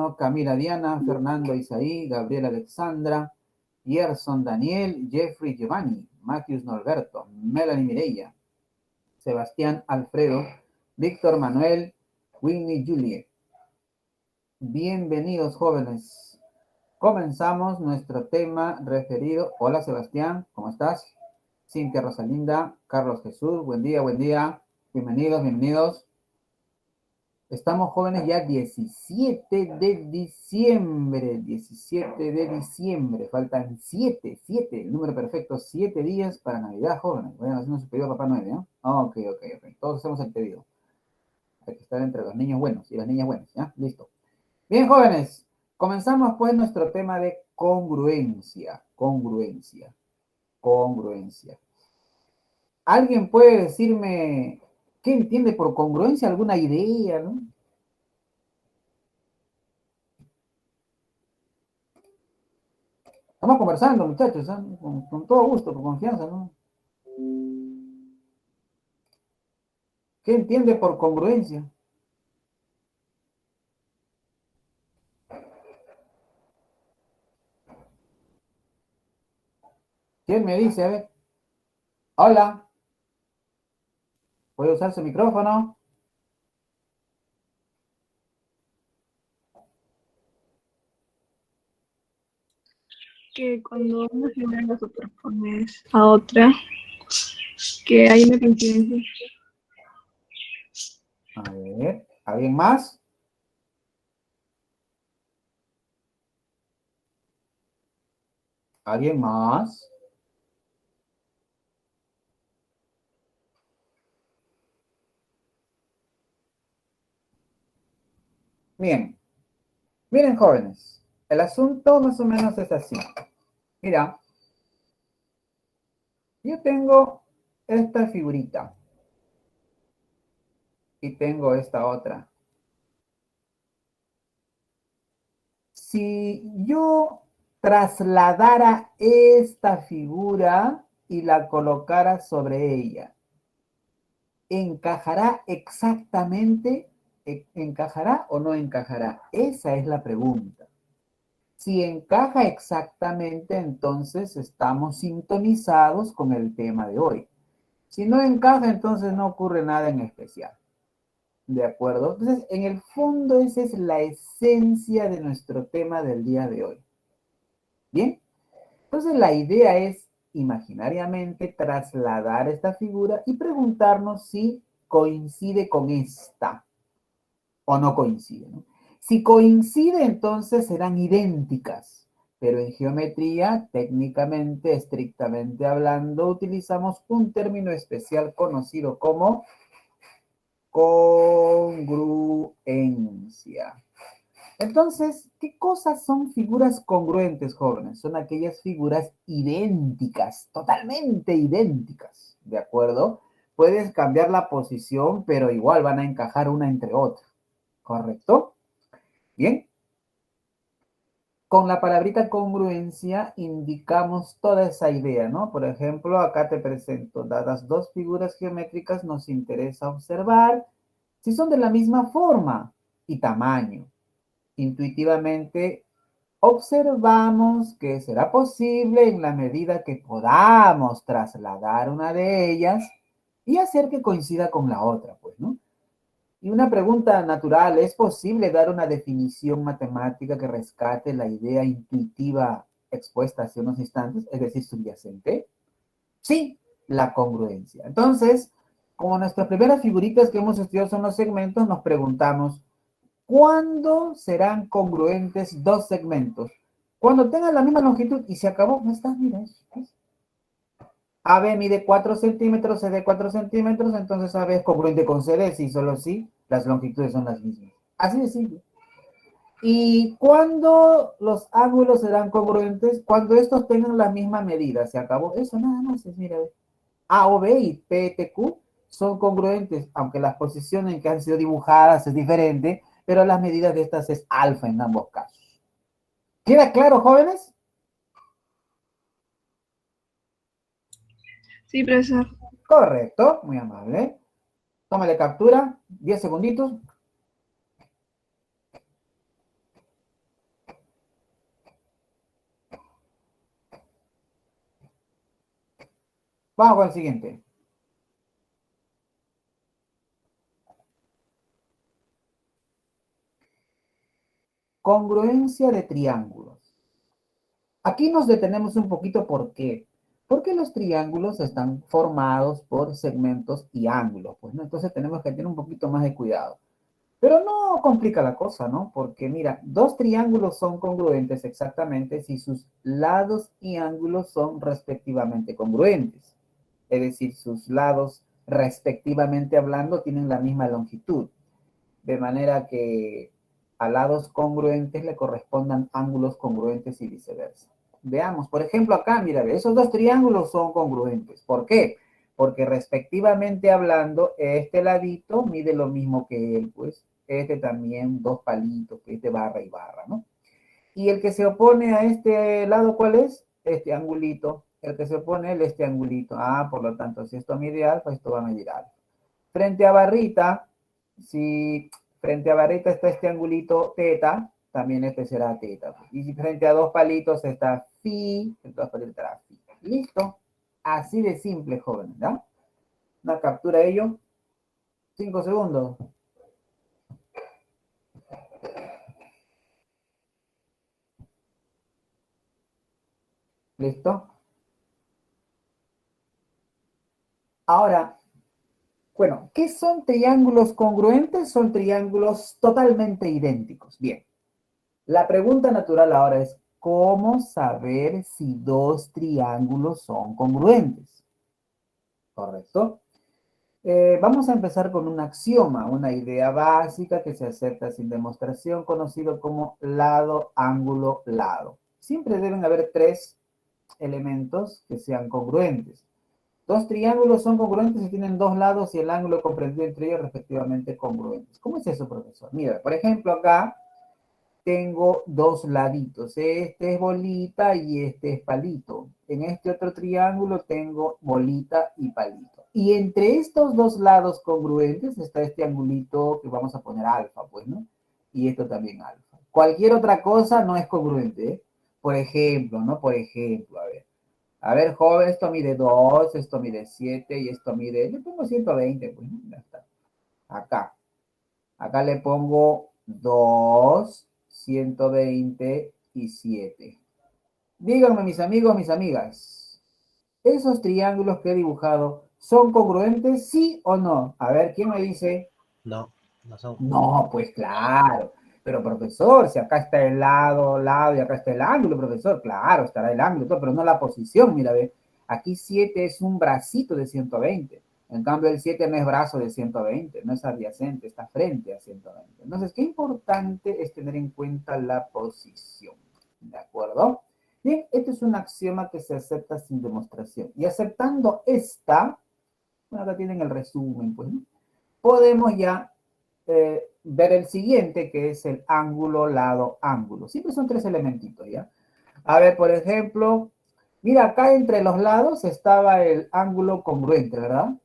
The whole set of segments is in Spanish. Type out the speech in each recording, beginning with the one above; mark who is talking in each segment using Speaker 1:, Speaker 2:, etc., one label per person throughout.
Speaker 1: Antonio, Camila Diana, Fernando Isaí, Gabriel Alexandra, Gerson Daniel, Jeffrey Giovanni, Matthews Norberto, Melanie Mireia, Sebastián Alfredo, Víctor Manuel, Winnie Juliet. Bienvenidos, jóvenes. Comenzamos nuestro tema referido. Hola, Sebastián, ¿cómo estás? Cintia Rosalinda, Carlos Jesús, buen día, buen día. Bienvenidos, bienvenidos. Estamos, jóvenes, ya 17 de diciembre. 17 de diciembre. Faltan 7, el número perfecto, 7 días para Navidad, jóvenes. Vayan haciendo su pedido a Papá Noel, ¿no? Ok. Todos hacemos el pedido. Hay que estar entre los niños buenos y las niñas buenas, ¿ya? Listo. Bien, jóvenes. Comenzamos, pues, nuestro tema de congruencia. Congruencia. ¿Alguien puede decirme qué entiende por congruencia? ¿Alguna idea, no? Estamos conversando, muchachos, ¿eh? Con todo gusto, con confianza, ¿no? ¿Qué entiende por congruencia? ¿Quién me dice? A ver. Hola. ¿Puede usar su micrófono?
Speaker 2: Que cuando una figura la superpones a otra, que hay una coincidencia.
Speaker 1: A ver, ¿alguien más? ¿Alguien más? Bien. Miren, jóvenes, el asunto más o menos es así. Mira, yo tengo esta figurita y tengo esta otra. Si yo trasladara esta figura y la colocara sobre ella, ¿encajará exactamente? ¿Encajará o no encajará? Esa es la pregunta. Si encaja exactamente, entonces estamos sintonizados con el tema de hoy. Si no encaja, entonces no ocurre nada en especial. ¿De acuerdo? Entonces, en el fondo, esa es la esencia de nuestro tema del día de hoy. ¿Bien? Entonces, la idea es imaginariamente trasladar esta figura y preguntarnos si coincide con esta o no coincide, ¿no? Si coincide, entonces serán idénticas, pero en geometría, técnicamente, estrictamente hablando, utilizamos un término especial conocido como congruencia. Entonces, ¿qué cosas son figuras congruentes, jóvenes? Son aquellas figuras idénticas, totalmente idénticas, ¿de acuerdo? Puedes cambiar la posición, pero igual van a encajar una entre otra, ¿correcto? Bien. Con la palabrita congruencia indicamos toda esa idea, ¿no? Por ejemplo, acá te presento, dadas dos figuras geométricas, nos interesa observar si son de la misma forma y tamaño. Intuitivamente observamos que será posible en la medida que podamos trasladar una de ellas y hacer que coincida con la otra, pues, ¿no? Y una pregunta natural, ¿es posible dar una definición matemática que rescate la idea intuitiva expuesta hace unos instantes, es decir, subyacente? Sí, la congruencia. Entonces, como nuestras primeras figuritas que hemos estudiado son los segmentos, nos preguntamos, ¿cuándo serán congruentes dos segmentos? Cuando tengan la misma longitud y se acabó, no está, mira eso. AB mide 4 centímetros, CD 4 centímetros, entonces AB es congruente con CD, si solo si las longitudes son las mismas. Así de simple. ¿Y cuándo los ángulos serán congruentes? Cuando estos tengan la misma medida. Se acabó. Eso nada más es, mira, A o B y P, T, Q son congruentes, aunque las posiciones en que han sido dibujadas es diferente, pero las medidas de estas es alfa en ambos casos. ¿Queda claro, jóvenes?
Speaker 2: Sí, profesor.
Speaker 1: Correcto, muy amable. Tómale captura, 10 segunditos. Vamos al siguiente. Congruencia de triángulos. Aquí nos detenemos un poquito, ¿por qué? Porque los triángulos están formados por segmentos y ángulos, pues, ¿no? Entonces tenemos que tener un poquito más de cuidado. Pero no complica la cosa, ¿no? Porque mira, dos triángulos son congruentes exactamente si sus lados y ángulos son respectivamente congruentes. Es decir, sus lados respectivamente hablando tienen la misma longitud. De manera que a lados congruentes le correspondan ángulos congruentes y viceversa. Veamos, por ejemplo, acá, mira, esos dos triángulos son congruentes. ¿Por qué? Porque respectivamente hablando, este ladito mide lo mismo que él, pues. Este también, dos palitos, que es de barra y barra, ¿no? Y el que se opone a este lado, ¿cuál es? Este angulito. El que se opone a él, este angulito. Ah, por lo tanto, si esto mide alfa, esto va a medir alfa. Frente a barrita, si frente a barrita está este angulito teta, también este será teta. Y si frente a dos palitos está phi, entonces palitos estará phi. Listo. Así de simple, joven, ¿ya? Una captura de ello. 5 segundos. ¿Listo? Ahora, bueno, ¿qué son triángulos congruentes? Son triángulos totalmente idénticos. Bien. La pregunta natural ahora es, ¿cómo saber si dos triángulos son congruentes? ¿Correcto? Vamos a empezar con un axioma, una idea básica que se acepta sin demostración, conocido como lado, ángulo, lado. Siempre deben haber tres elementos que sean congruentes. Dos triángulos son congruentes si tienen dos lados y el ángulo comprendido entre ellos respectivamente congruentes. ¿Cómo es eso, profesor? Mira, por ejemplo, acá tengo dos laditos. Este es bolita y este es palito. En este otro triángulo tengo bolita y palito. Y entre estos dos lados congruentes está este angulito que vamos a poner alfa, pues, ¿no? Y esto también alfa. Cualquier otra cosa no es congruente, ¿eh? Por ejemplo, ¿no? Por ejemplo, a ver. A ver, joven, esto mide 2, esto mide 7 y esto mide, le pongo 120, pues, ¿no? Ya está. Acá. Acá le pongo 2, 127. Díganme, mis amigos, mis amigas, ¿esos triángulos que he dibujado son congruentes, sí o no? A ver, ¿quién me dice?
Speaker 3: No, no son.
Speaker 1: No, pues claro. Pero profesor, si acá está el lado y acá está el ángulo, profesor, claro, estará el ángulo, todo, pero no la posición, mira, ve. Aquí 7 es un bracito de 120. En cambio, el 7 no es brazo de 120, no es adyacente, está frente a 120. Entonces, qué importante es tener en cuenta la posición. ¿De acuerdo? Bien, este es un axioma que se acepta sin demostración. Y aceptando esta, bueno, acá tienen el resumen, pues, ¿no? Podemos ya ver el siguiente, que es el ángulo, lado, ángulo. Siempre son tres elementitos, ¿ya? A ver, por ejemplo, mira, acá entre los lados estaba el ángulo congruente, ¿verdad?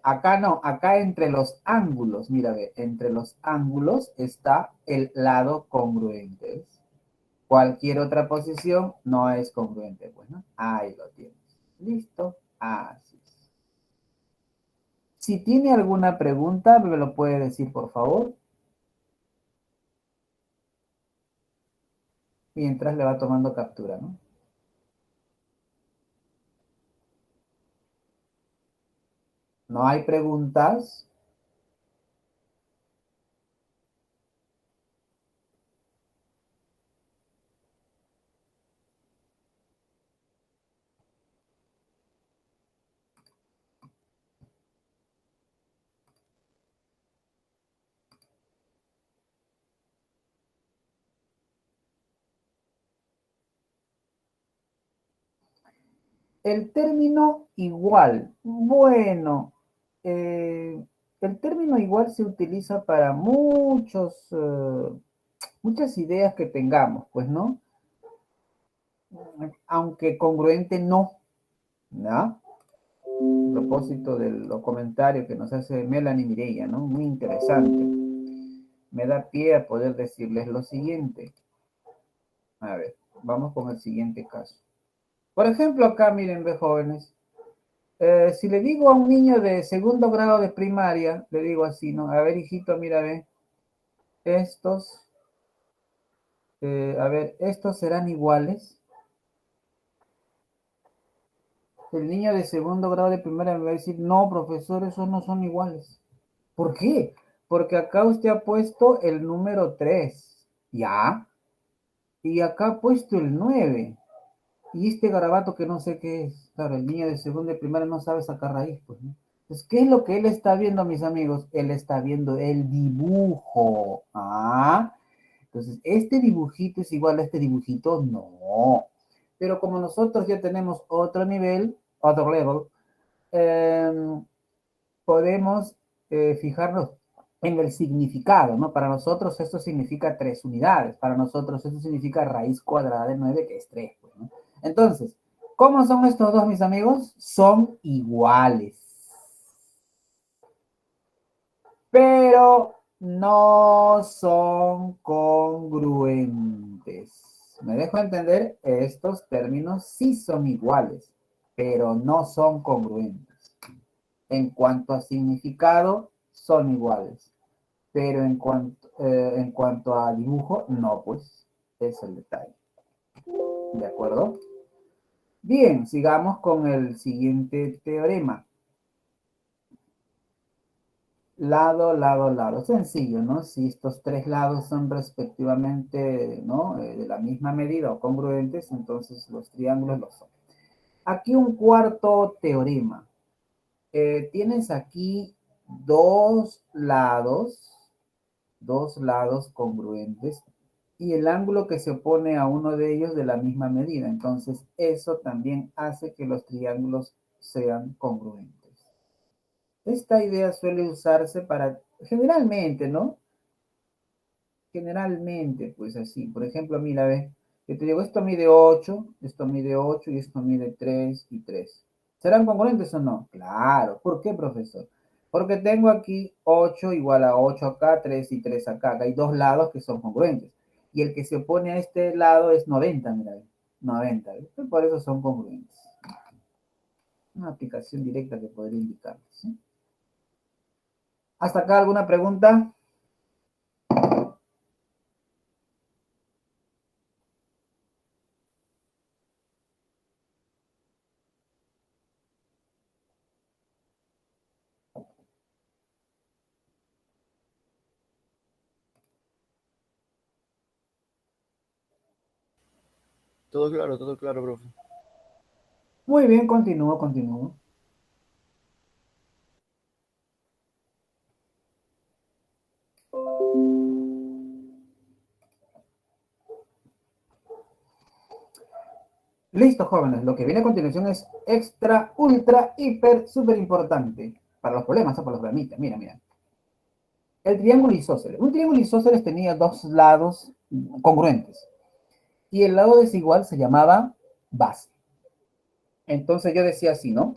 Speaker 1: Acá no, acá entre los ángulos, mira, ve, entre los ángulos está el lado congruente. ¿Ves? Cualquier otra posición no es congruente, pues, ¿no? Ahí lo tienes. Listo. Así es. Si tiene alguna pregunta, me lo puede decir, por favor. Mientras le va tomando captura, ¿no? ¿No hay preguntas? El término igual. Bueno, el término igual se utiliza para muchas ideas que tengamos, pues, ¿no? Aunque congruente no, ¿no? A propósito de los comentarios que nos hace Melanie Mireia, ¿no? Muy interesante. Me da pie a poder decirles lo siguiente. A ver, vamos con el siguiente caso. Por ejemplo, acá miren, ve jóvenes, Si le digo a un niño de segundo grado de primaria, le digo así, ¿no? A ver, hijito, mira, ve, estos, a ver, estos serán iguales. El niño de segundo grado de primaria me va a decir, no, profesor, esos no son iguales. ¿Por qué? Porque acá usted ha puesto el número 3, ¿ya? Y acá ha puesto el 9. Y este garabato que no sé qué es. Claro, el niño de segundo de primaria no sabe sacar raíz, pues, ¿no? Entonces, ¿qué es lo que él está viendo, mis amigos? Él está viendo el dibujo. Ah, entonces, ¿este dibujito es igual a este dibujito? No. Pero como nosotros ya tenemos otro nivel, otro level, eh, podemos fijarnos en el significado, ¿no? Para nosotros esto significa 3 unidades, para nosotros esto significa raíz cuadrada de 9, que es 3, pues, ¿no? Entonces, ¿cómo son estos dos, mis amigos? Son iguales, pero no son congruentes. ¿Me dejo entender? Estos términos sí son iguales, pero no son congruentes. En cuanto a significado, son iguales. Pero en cuanto a dibujo, no, pues es el detalle. ¿De acuerdo? Bien, sigamos con el siguiente teorema. Lado, lado, lado. Sencillo, ¿no? Si estos tres lados son respectivamente, ¿no? De la misma medida o congruentes, entonces los triángulos lo son. Aquí un cuarto teorema. Tienes aquí dos lados congruentes y el ángulo que se opone a uno de ellos de la misma medida. Entonces, eso también hace que los triángulos sean congruentes. Esta idea suele usarse para, generalmente, ¿no? Generalmente, pues así. Por ejemplo, mira, ve, yo te digo, esto mide 8 y esto mide 3 y 3. ¿Serán congruentes o no? Claro. ¿Por qué, profesor? Porque tengo aquí 8 igual a 8 acá, 3 y 3 acá. Acá hay dos lados que son congruentes. Y el que se opone a este lado es 90, mira, 90. ¿Viste? Por eso son congruentes. Una aplicación directa que podría indicarles, ¿sí? ¿Hasta acá alguna pregunta?
Speaker 3: Todo claro, profe.
Speaker 1: Muy bien, continúo, continúo. Listo, jóvenes. Lo que viene a continuación es extra, ultra, hiper, súper importante. Para los problemas o para los problemitas. Mira, mira. El triángulo isósceles. Un triángulo isósceles tenía dos lados congruentes. Y el lado desigual se llamaba base. Entonces yo decía así, ¿no?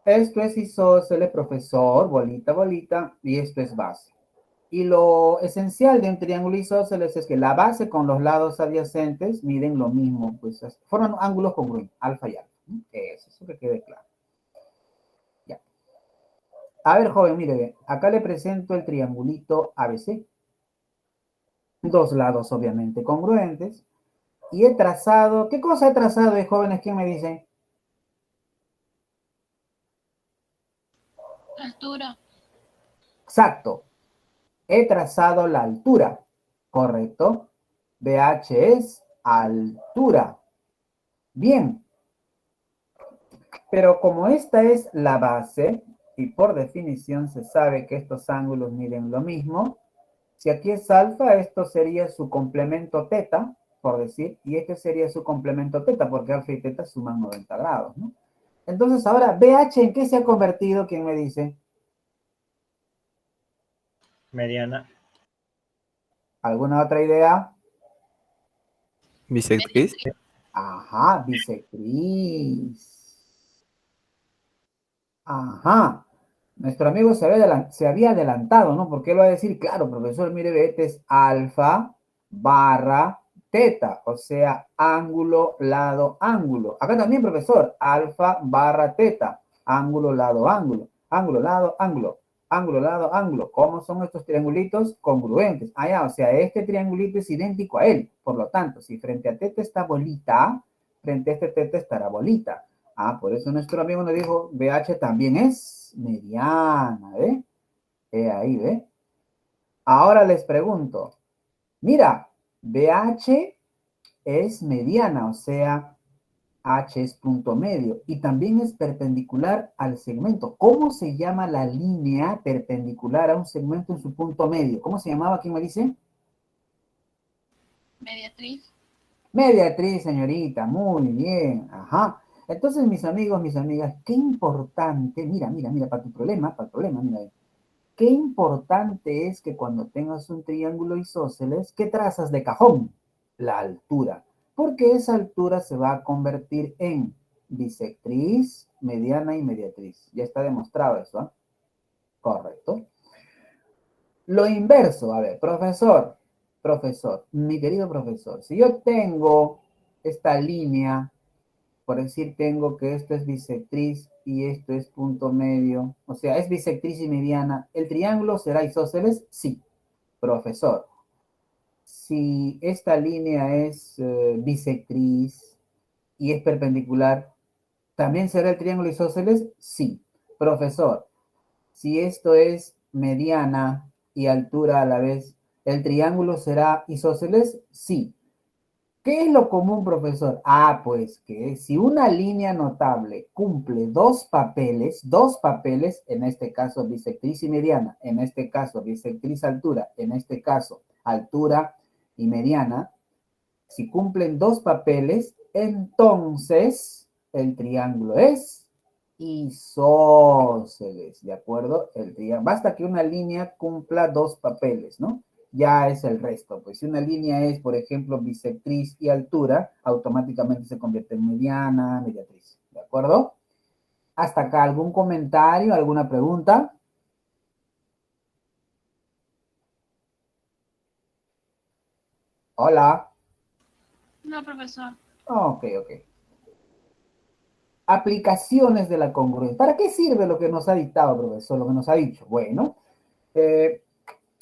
Speaker 1: Esto es isósceles, profesor, bolita, bolita, y esto es base. Y lo esencial de un triángulo isósceles es que la base con los lados adyacentes miden lo mismo, pues forman ángulos congruentes, alfa y alfa. Eso que quede claro. Ya. A ver, joven, mire, acá le presento el triangulito ABC. Dos lados, obviamente, congruentes. Y he trazado, ¿qué cosa he trazado, jóvenes? ¿Quién me dice?
Speaker 4: Altura.
Speaker 1: Exacto. He trazado la altura, ¿correcto? BH es altura. Bien, pero como esta es la base, y por definición se sabe que estos ángulos miden lo mismo, si aquí es alfa, esto sería su complemento teta, por decir, y este sería su complemento teta, porque alfa y teta suman 90 grados, ¿no? Entonces ahora, BH, ¿en qué se ha convertido? ¿Quién me dice?
Speaker 3: Mediana.
Speaker 1: ¿Alguna otra idea?
Speaker 4: Bisectriz.
Speaker 1: Ajá, bisectriz. Ajá. Nuestro amigo se había adelantado, ¿no? ¿Por qué lo va a decir? Claro, profesor, mire, ve, este es alfa barra teta, o sea, ángulo, lado, ángulo. Acá también, profesor, alfa barra teta, ángulo, lado, ángulo, ángulo, lado, ángulo, ángulo, lado, ángulo. ¿Cómo son estos triangulitos? Congruentes. Ah, ya, o sea, este triangulito es idéntico a él. Por lo tanto, si frente a teta está bolita, frente a este teta estará bolita. Ah, por eso nuestro amigo nos dijo, BH también es mediana, ¿ve? Ahí, ¿ve? Ahora les pregunto, mira, BH es mediana, o sea, H es punto medio y también es perpendicular al segmento. ¿Cómo se llama la línea perpendicular a un segmento en su punto medio? ¿Cómo se llamaba? ¿Quién me dice?
Speaker 2: Mediatriz.
Speaker 1: Mediatriz, señorita, muy bien, ajá. Entonces, mis amigos, mis amigas, qué importante, mira, para el problema, mira, qué importante es que cuando tengas un triángulo isósceles, ¿qué trazas de cajón? La altura, porque esa altura se va a convertir en bisectriz, mediana y mediatriz. Ya está demostrado eso, ¿eh? Correcto. Lo inverso, a ver, profesor, mi querido profesor, si yo tengo esta línea, por decir, tengo que esto es bisectriz y esto es punto medio, o sea, es bisectriz y mediana, ¿el triángulo será isósceles? Sí, profesor. Si esta línea es bisectriz y es perpendicular, ¿también será el triángulo isósceles? Sí, profesor. Si esto es mediana y altura a la vez, ¿el triángulo será isósceles? Sí. ¿Qué es lo común, profesor? Ah, pues que si una línea notable cumple dos papeles, en este caso bisectriz y mediana, en este caso bisectriz altura, en este caso altura y mediana, si cumplen dos papeles, entonces el triángulo es isósceles, ¿de acuerdo? El triángulo, basta que una línea cumpla dos papeles, ¿no? Ya es el resto. Pues si una línea es, por ejemplo, bisectriz y altura, automáticamente se convierte en mediana, mediatriz, ¿de acuerdo? Hasta acá, ¿algún comentario, alguna pregunta? Hola.
Speaker 2: No, profesor.
Speaker 1: Ok, ok. Aplicaciones de la congruencia. ¿Para qué sirve lo que nos ha dictado, profesor? Lo que nos ha dicho. Bueno, eh,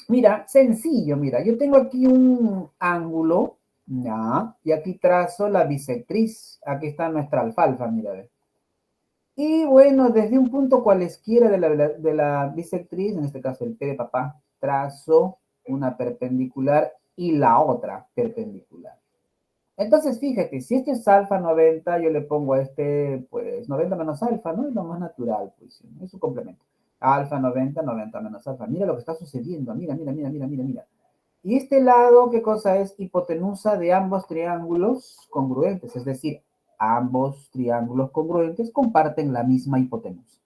Speaker 1: mira, sencillo, mira, yo tengo aquí un ángulo, ya, y aquí trazo la bisectriz. Aquí está nuestra alfalfa, mira. Ve. Y bueno, desde un punto cualesquiera de la bisectriz, en este caso el P de papá, trazo una perpendicular y la otra perpendicular. Entonces, fíjate, si este es alfa 90, yo le pongo a este, pues, 90 menos alfa, ¿no? Es lo más natural, pues, es su complemento. Alfa 90, 90 menos alfa. Mira lo que está sucediendo. Mira. Y este lado, ¿qué cosa es? Hipotenusa de ambos triángulos congruentes. Es decir, ambos triángulos congruentes comparten la misma hipotenusa.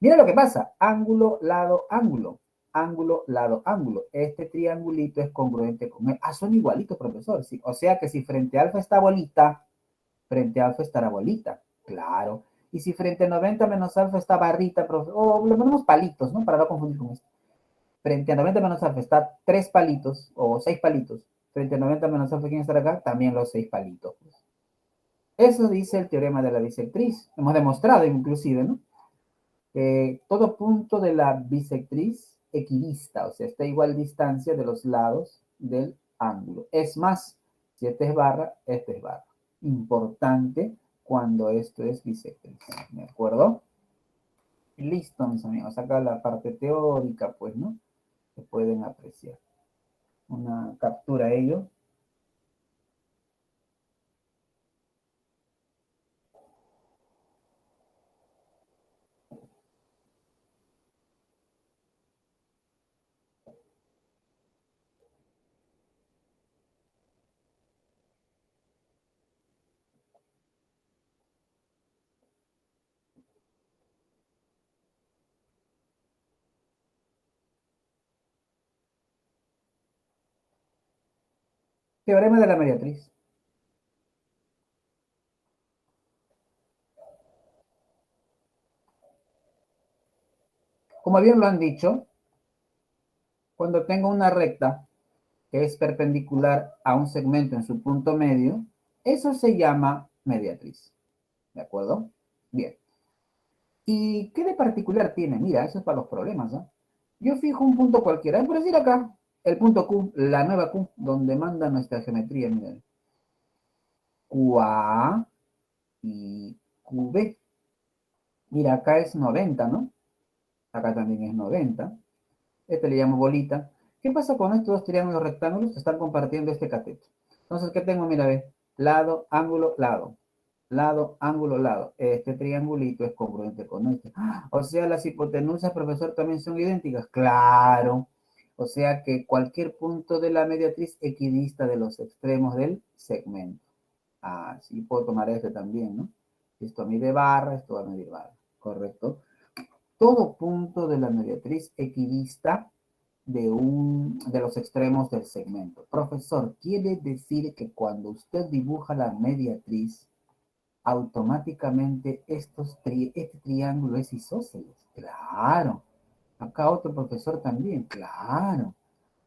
Speaker 1: Mira lo que pasa. Ángulo, lado, ángulo. Ángulo, lado, ángulo. Este triangulito es congruente con él. Ah, son igualitos, profesor. Sí. O sea que si frente a alfa está bolita, frente a alfa estará bolita. Claro. Y si frente a 90 menos alfa está barrita, o le ponemos palitos, ¿no? Para no confundir con esto. Frente a 90 menos alfa está 3 palitos o 6 palitos. Frente a 90 menos alfa, ¿quién estará acá? También los 6 palitos. Eso dice el teorema de la bisectriz. Hemos demostrado inclusive, ¿no? Todo punto de la bisectriz equidista, o sea, está a igual distancia de los lados del ángulo. Es más, si este es barra, este es barra. Importante cuando esto es bisectriz, ¿de acuerdo? Listo, mis amigos. Acá la parte teórica, pues, ¿no? Se pueden apreciar. Una captura a ello. Teorema de la mediatriz. Como bien lo han dicho, cuando tengo una recta que es perpendicular a un segmento en su punto medio, eso se llama mediatriz. ¿De acuerdo? Bien. ¿Y qué de particular tiene? Mira, eso es para los problemas, ¿no? Yo fijo un punto cualquiera, por decir acá, el punto Q, la nueva Q, donde manda nuestra geometría, miren. QA y QB. Mira, acá es 90, ¿no? Acá también es 90. Este le llamo bolita. ¿Qué pasa con estos dos triángulos rectángulos que están compartiendo este cateto? Entonces, ¿qué tengo? Mira, ve. Lado, ángulo, lado. Lado, ángulo, lado. Este triangulito es congruente con este. O sea, las hipotenusas, profesor, también son idénticas. Claro. O sea que cualquier punto de la mediatriz equidista de los extremos del segmento. Ah, sí, puedo tomar este también, ¿no? Esto mide barra, esto va a medir barra. Correcto. Todo punto de la mediatriz equidista de los extremos del segmento. Profesor, quiere decir que cuando usted dibuja la mediatriz, automáticamente este triángulo es isósceles. Claro. Acá otro profesor también. Claro.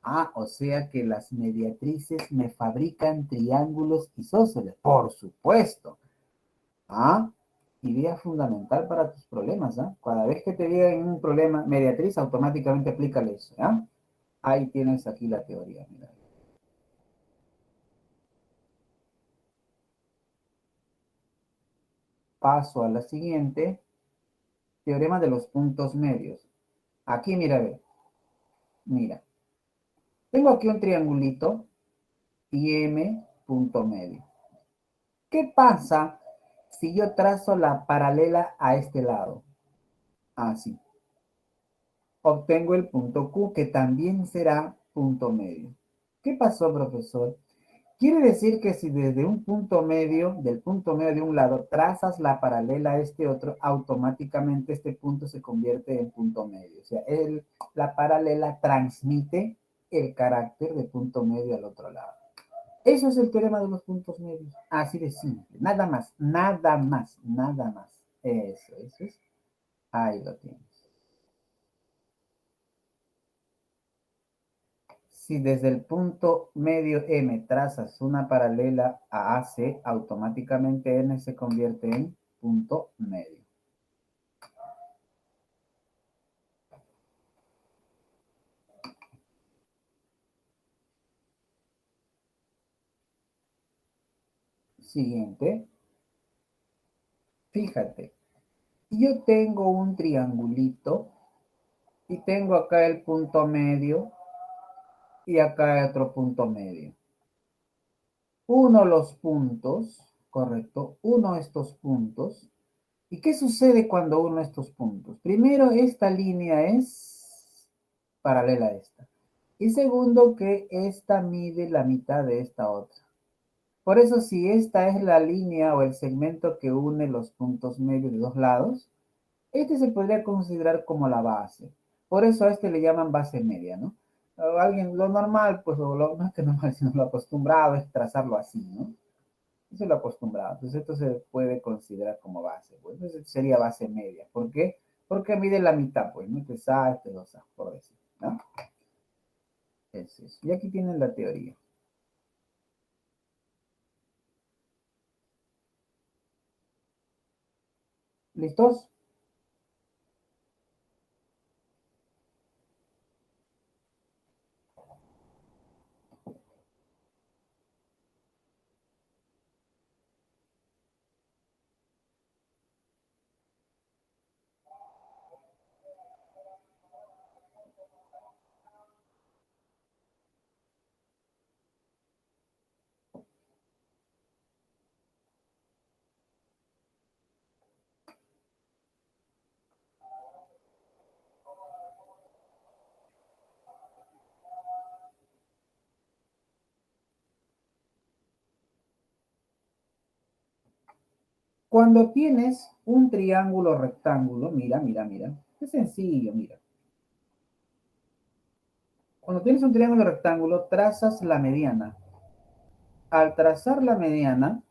Speaker 1: Ah, o sea que las mediatrices me fabrican triángulos isósceles. Por supuesto. Ah, idea fundamental para tus problemas, ¿ah? Cada vez que te digan un problema mediatriz, automáticamente aplícale eso, ¿ah? Ahí tienes aquí la teoría, mira. Paso a la siguiente, teorema de los puntos medios. Aquí, mira, ve, mira. Tengo aquí un triangulito y M punto medio. ¿Qué pasa si yo trazo la paralela a este lado? Así. Obtengo el punto Q, que también será punto medio. ¿Qué pasó, profesor? Quiere decir que si desde un punto medio, del punto medio de un lado, trazas la paralela a este otro, automáticamente este punto se convierte en punto medio. O sea, la paralela transmite el carácter de punto medio al otro lado. Eso es el teorema de los puntos medios. Así de simple. Nada más, nada más, nada más. Eso es. Ahí lo tienes. Si desde el punto medio M trazas una paralela a AC, automáticamente N se convierte en punto medio. Siguiente. Fíjate, yo tengo un triangulito y tengo acá el punto medio y acá hay otro punto medio. Uno los puntos, correcto, uno estos puntos. ¿Y qué sucede cuando uno estos puntos? Primero, esta línea es paralela a esta. Y segundo, que esta mide la mitad de esta otra. Por eso, si esta es la línea o el segmento que une los puntos medios de dos lados, este se podría considerar como la base. Por eso a este le llaman base media, ¿no? Alguien, lo normal, pues, no es que normal, sino lo acostumbrado es trazarlo así, ¿no? Eso es lo acostumbrado. Entonces, esto se puede considerar como base. Pues, entonces, sería base media. ¿Por qué? Porque mide la mitad, pues, ¿no? Este es A, este es 2A, por decir, ¿no? Eso es. Y aquí tienen la teoría. ¿Listos? Cuando tienes un triángulo rectángulo, mira, mira, mira. Es sencillo, mira. Cuando tienes un triángulo rectángulo, trazas la mediana. Al trazar la mediana,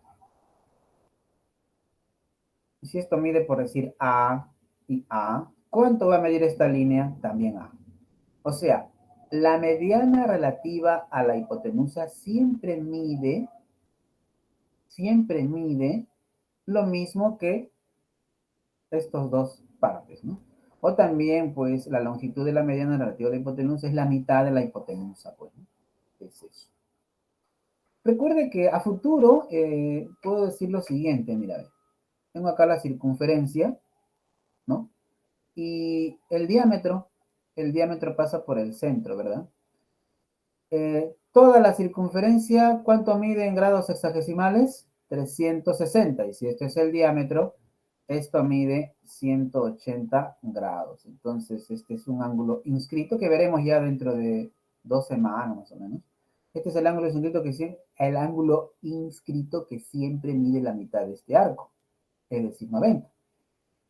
Speaker 1: si esto mide por decir A y A, ¿cuánto va a medir esta línea? También A. O sea, La mediana relativa a la hipotenusa siempre mide lo mismo que estos dos partes, ¿no? O también, pues, la longitud de la mediana relativa a la hipotenusa es la mitad de la hipotenusa, pues, ¿no? Es eso. Recuerde que a futuro puedo decir lo siguiente, mira, tengo acá la circunferencia, ¿no? Y el diámetro pasa por el centro, ¿verdad? Toda la circunferencia, ¿cuánto mide en grados sexagesimales? 360. Y si este es el diámetro, esto mide 180 grados. Entonces, este es un ángulo inscrito que veremos ya dentro de 2 semanas, más o menos. Este es el ángulo inscrito que siempre mide la mitad de este arco, es decir, 90.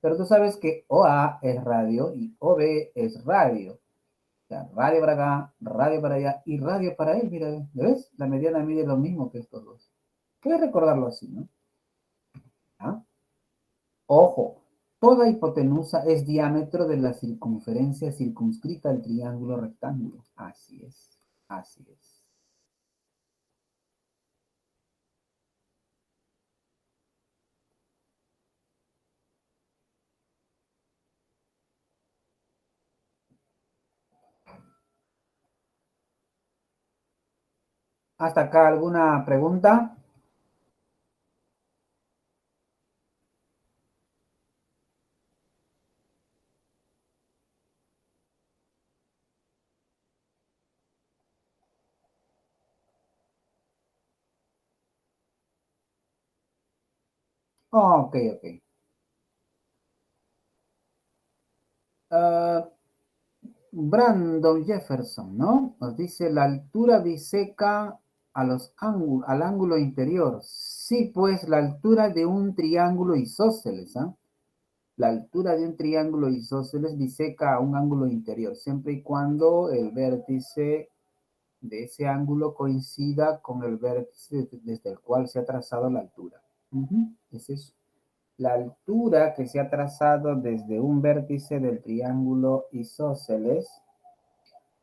Speaker 1: Pero tú sabes que OA es radio y OB es radio. O sea, radio para acá, radio para allá y radio para él. Mira, ¿ves? La mediana mide lo mismo que estos dos. Puedes recordarlo así, ¿no? ¿Ah? Ojo, toda hipotenusa es diámetro de la circunferencia circunscrita al triángulo rectángulo. Así es, así es. ¿Hasta acá alguna pregunta? Ok, ok. Uh, Brandon Jefferson, ¿no? Nos dice la altura biseca al ángulo interior. Sí, pues la altura de un triángulo isósceles, ¿ah? La altura de un triángulo isósceles biseca a un ángulo interior, siempre y cuando el vértice de ese ángulo coincida con el vértice desde el cual se ha trazado la altura. Es eso. La altura que se ha trazado desde un vértice del triángulo isósceles,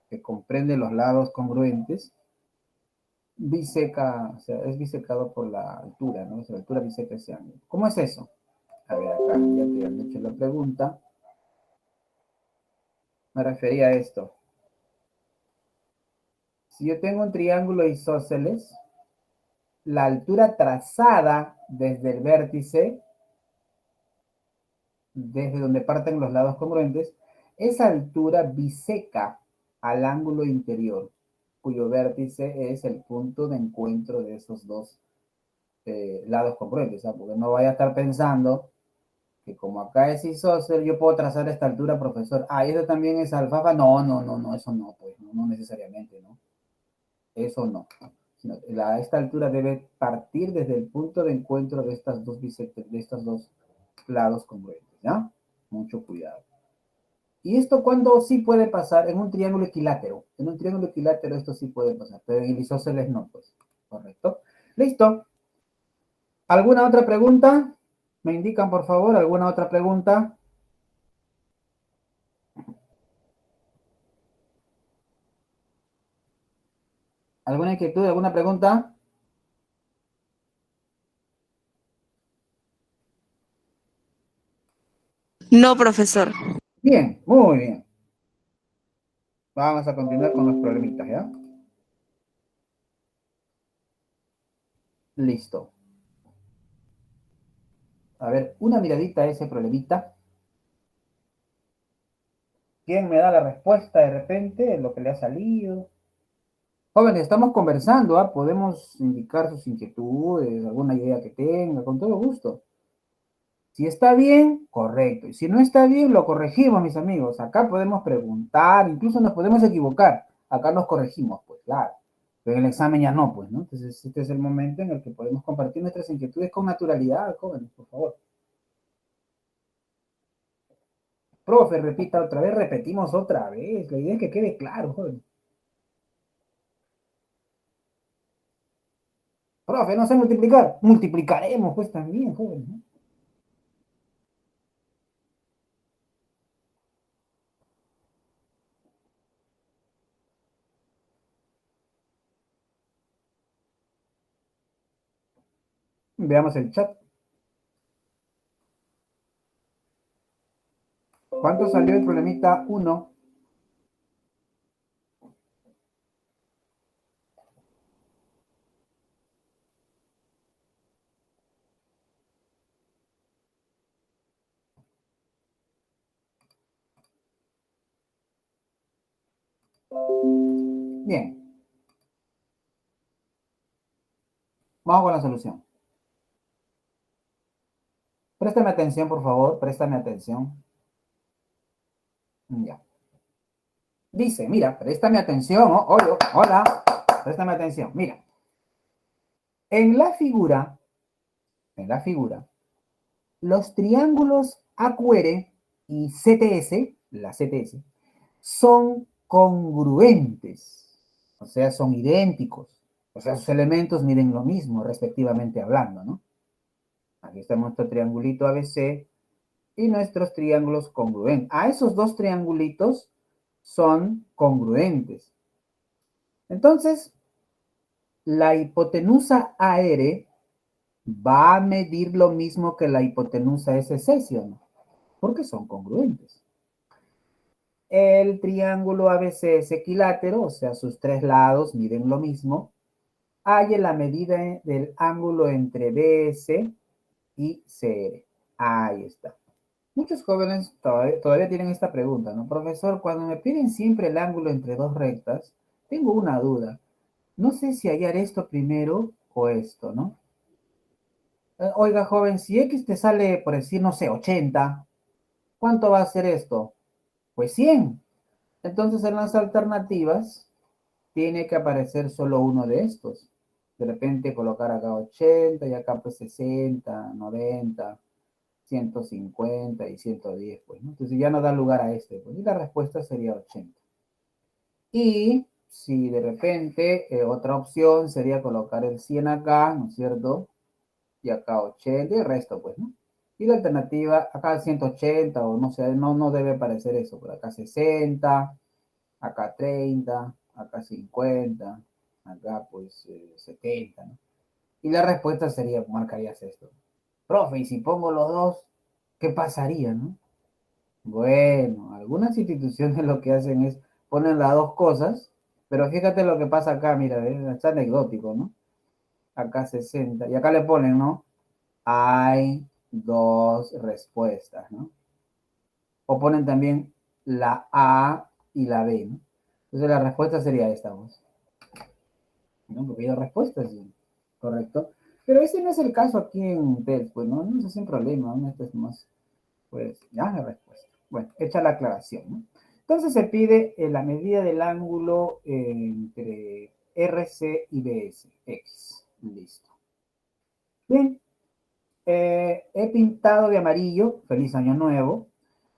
Speaker 1: que comprende los lados congruentes, biseca, o sea, es bisecado por la altura, ¿no? La altura biseca ese ángulo. ¿Cómo es eso? A ver, acá ya te han hecho la pregunta. Me refería a esto. Si yo tengo un triángulo isósceles, la altura trazada desde el vértice, desde donde parten los lados congruentes, esa altura biseca al ángulo interior, cuyo vértice es el punto de encuentro de esos dos lados congruentes, ¿sabes? Porque no vaya a estar pensando que como acá es isósceles, yo puedo trazar esta altura, profesor. Ah, ¿eso también es alfafa? No, no, no, no, eso no, pues, no, no necesariamente, ¿no? Eso no. Esta altura debe partir desde el punto de encuentro de estos dos lados congruentes, ¿ya? Mucho cuidado. ¿Y esto cuándo sí puede pasar? En un triángulo equilátero. En un triángulo equilátero esto sí puede pasar, pero en el isósceles no, pues. ¿Correcto? Listo. ¿Alguna otra pregunta? ¿Me indican, por favor, alguna otra pregunta? ¿Alguna inquietud, alguna pregunta?
Speaker 4: No, profesor.
Speaker 1: Bien, muy bien. Vamos a continuar con los problemitas, ¿ya? Listo. A ver, una miradita a ese problemita. ¿Quién me da la respuesta de repente? Lo que le ha salido. Jóvenes, estamos conversando, ¿ah? Podemos indicar sus inquietudes, alguna idea que tenga, con todo gusto. Si está bien, correcto. Y si no está bien, lo corregimos, mis amigos. Acá podemos preguntar, incluso nos podemos equivocar. Acá nos corregimos, pues, claro. Pero en el examen ya no, pues, ¿no? Entonces, este es el momento en el que podemos compartir nuestras inquietudes con naturalidad, jóvenes, por favor. Profe, repita otra vez, repetimos otra vez. La idea es que quede claro, jóvenes. Profe, no sé multiplicar. Multiplicaremos, pues, también, jóvenes, ¿no? Veamos el chat. ¿Cuánto salió el problemita 1? Bien. Vamos con la solución. Préstame atención, por favor. Préstame atención. Ya. Dice, mira, préstame atención. Oh, hola. Préstame atención. Mira. En la figura, los triángulos AQR y CTS, la CTS, son congruentes. O sea, son idénticos. O sea, sus elementos miden lo mismo, respectivamente hablando, ¿no? Aquí está nuestro triangulito ABC y nuestros triángulos congruentes. A esos dos triangulitos son congruentes. Entonces, la hipotenusa AR va a medir lo mismo que la hipotenusa SC, ¿sí o no? Porque son congruentes. El triángulo ABC es equilátero, o sea, sus tres lados miden lo mismo. Halle la medida del ángulo entre BS y CR. Ahí está. Muchos jóvenes todavía tienen esta pregunta, ¿no? Profesor, cuando me piden siempre el ángulo entre dos rectas, tengo una duda. No sé si hallar esto primero o esto, ¿no? Oiga, joven, si X te sale, por decir, no sé, 80, ¿cuánto va a ser esto? Pues 100. Entonces, en las alternativas, tiene que aparecer solo uno de estos. De repente, colocar acá 80 y acá pues 60, 90. 150 y 110, pues, ¿no? Entonces ya no da lugar a este, pues, y la respuesta sería 80. Y si de repente otra opción sería colocar el 100 acá, ¿no es cierto? Y acá 80 y el resto, pues, ¿no? Y la alternativa, acá 180 o no sé, no debe parecer eso, pero acá 60, acá 30, acá 50, acá pues 70, ¿no? Y la respuesta sería, marcarías esto. Profe, y si pongo los dos, ¿qué pasaría, no? Bueno, algunas instituciones lo que hacen es ponen las dos cosas, pero fíjate lo que pasa acá, mira, es anecdótico, ¿no? Acá 60, y acá le ponen, ¿no? Hay dos respuestas, ¿no? O ponen también la A y la B, ¿no? Entonces la respuesta sería esta, ¿no? Porque hay respuestas, ¿sí? ¿Correcto? Pero ese no es el caso aquí en TED, pues, ¿no? No es sin problema, ¿no? Este es más, pues, ya la respuesta. Bueno, hecha la aclaración, ¿no? Entonces se pide la medida del ángulo entre RC y BS, X. Listo. Bien, he pintado de amarillo, feliz año nuevo,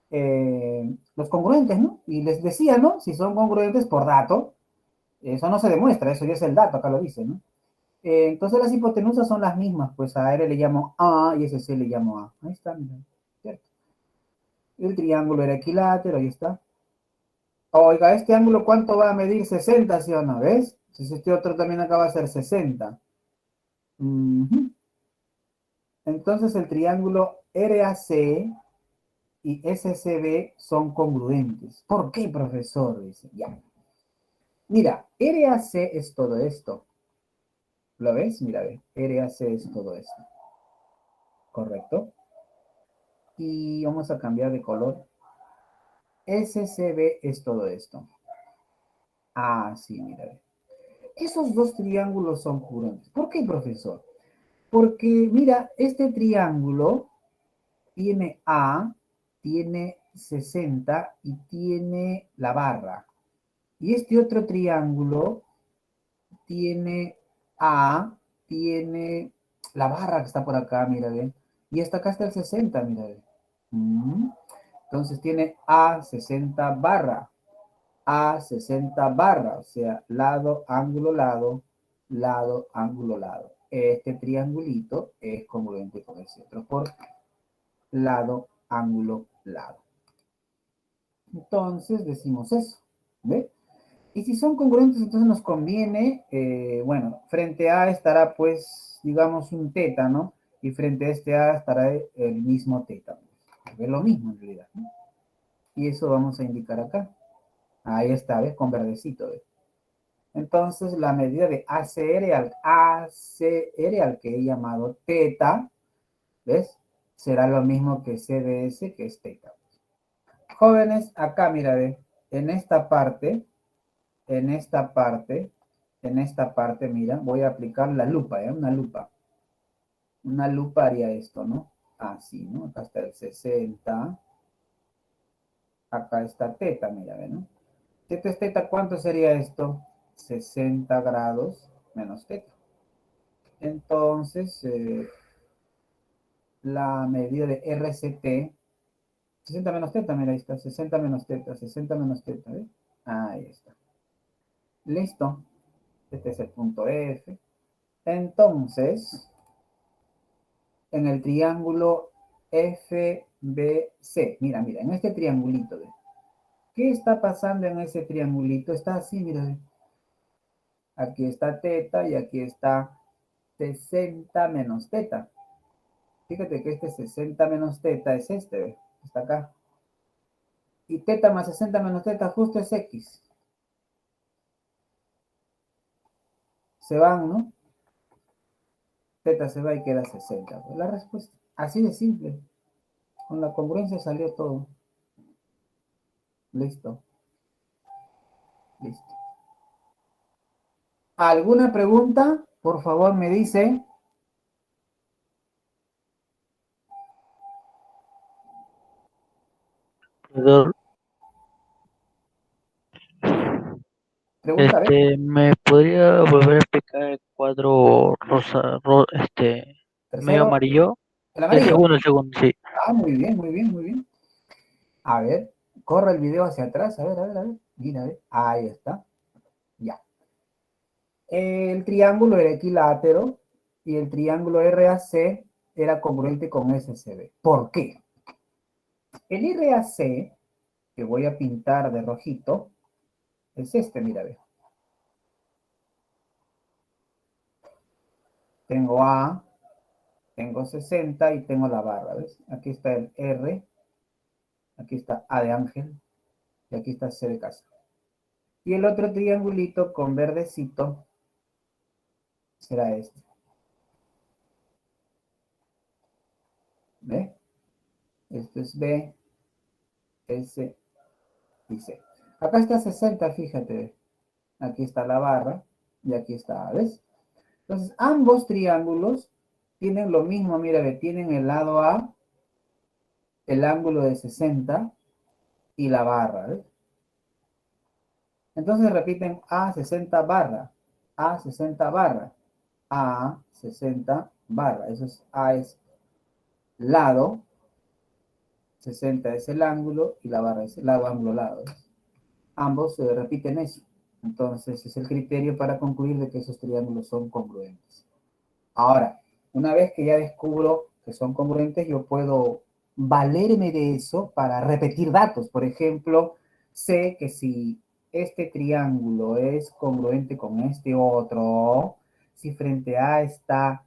Speaker 1: los congruentes, ¿no? Y les decía, ¿no? Si son congruentes por dato, eso no se demuestra, eso ya es el dato, acá lo dice, ¿no? Entonces las hipotenusas son las mismas, pues a R le llamo A y a SC le llamo A. Ahí está, mira, ¿cierto? El triángulo era equilátero, ahí está. Oiga, este ángulo, ¿cuánto va a medir? 60, ¿sí o no? ¿Ves? Si este otro también acaba de ser 60. Entonces el triángulo RAC y SCB son congruentes. ¿Por qué, profesor? Dice, ya. Mira, RAC es todo esto. ¿Lo ves? Mira, ve. RAC es todo esto. ¿Correcto? Y vamos a cambiar de color. SCB es todo esto. Ah, sí, mira, ve. Esos dos triángulos son congruentes. ¿Por qué, profesor? Porque, mira, este triángulo tiene A, tiene 60 y tiene la barra. Y este otro triángulo tiene A, tiene la barra que está por acá, mira, ¿ven? Y hasta acá está el 60, mira, ¿ven? Entonces tiene A 60 barra, A 60 barra, o sea, lado, ángulo, lado, lado, ángulo, lado. Este triangulito es congruente con ese otro por lado, ángulo, lado. Entonces decimos eso, ¿ve? Y si son congruentes, entonces nos conviene, bueno, frente a estará pues digamos, un teta, ¿no? Y frente a este A estará el mismo teta. Es lo mismo en realidad, ¿no? Y eso vamos a indicar acá. Ahí está, ¿ves? Con verdecito, ¿ves? Entonces, la medida de ACR al que he llamado teta, ¿ves? Será lo mismo que CDS, que es teta. Jóvenes, acá, mira, ¿ves? En esta parte, en esta parte, en esta parte, mira, voy a aplicar la lupa, ¿eh? Una lupa. Una lupa haría esto, ¿no? Así, ¿no? Acá está el 60. Acá está teta, mira, ¿ves? ¿No? Teta es teta, ¿cuánto sería esto? 60 grados menos teta. Entonces, la medida de RCT, 60 menos teta, mira, ahí está, 60 menos teta, 60 menos teta, ¿ves? Ahí está. Listo. Este es el punto F. Entonces, en el triángulo FBC, mira, en este triangulito, ¿ves? ¿Qué está pasando en ese triangulito? Está así, mira, ¿ves? Aquí está teta y aquí está 60 menos teta. Fíjate que este 60 menos teta es este, ¿ves? Está acá. Y teta más 60 menos teta justo es X. Se van, ¿no? Teta se va y queda 60. Pues la respuesta. Así de simple. Con la congruencia salió todo. Listo. Listo. ¿Alguna pregunta? Por favor, me dice.
Speaker 4: Profesor,
Speaker 1: Pregunta, a ver.
Speaker 4: ¿me podría volver a explicar el cuadro medio
Speaker 1: Tercero,
Speaker 4: amarillo?
Speaker 1: el amarillo.
Speaker 4: El segundo, sí.
Speaker 1: Ah, muy bien, muy bien, muy bien. A ver, corre el video hacia atrás. A ver, a ver, a ver. Mira, a ver. Ahí está. Ya. El triángulo era equilátero y el triángulo RAC era congruente con SCB. ¿Por qué? El RAC, que voy a pintar de rojito, es este, mira, ve. Tengo A, tengo 60 y tengo la barra, ¿ves? Aquí está el R, aquí está A de ángel y aquí está C de casa. Y el otro triangulito con verdecito será este. ¿Ve? Esto es B, S y C. Acá está 60, fíjate. Aquí está la barra y aquí está A, ¿ves? Entonces, ambos triángulos tienen lo mismo, mira, ve, tienen el lado A, el ángulo de 60 y la barra, ¿ves? Entonces repiten A60 barra, A60 barra, A60 barra. Eso es A es lado, 60 es el ángulo y la barra es el lado, ángulo, lado. ¿Ves? Ambos se repiten eso. Entonces es el criterio para concluir de que esos triángulos son congruentes. Ahora, una vez que ya descubro que son congruentes, yo puedo valerme de eso para repetir datos. Por ejemplo, sé que si este triángulo es congruente con este otro, si frente a está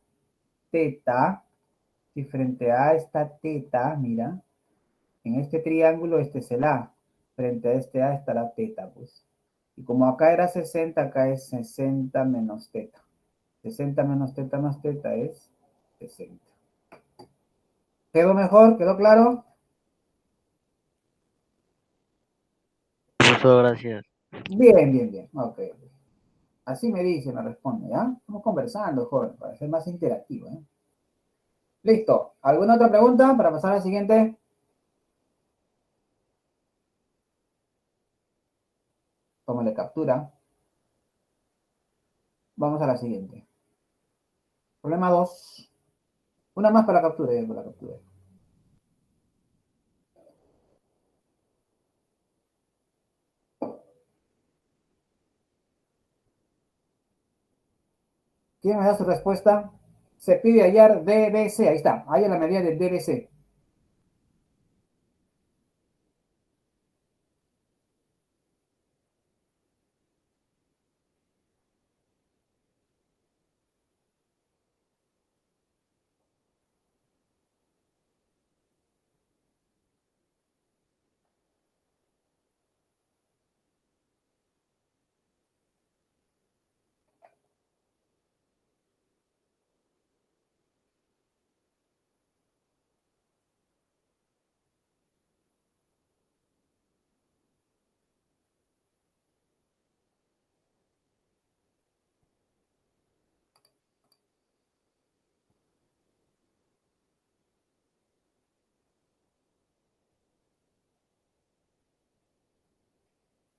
Speaker 1: teta, si frente a está teta, mira, en este triángulo este es el A, frente a este A estará teta, pues. Y como acá era 60, acá es 60 menos teta. 60 menos teta más teta es 60. ¿Quedó mejor? ¿Quedó claro?
Speaker 4: Profesor, gracias.
Speaker 1: Bien, bien, bien. Ok. Así me dice, me responde, ¿ya? Estamos conversando, joven, para ser más interactivo, ¿eh? Listo. ¿Alguna otra pregunta para pasar al siguiente? Tómale captura. Vamos a la siguiente. Problema 2. Una más para la captura, para la captura. ¿Quién me da su respuesta? Se pide hallar DBC. Ahí está. Halla la medida de DBC.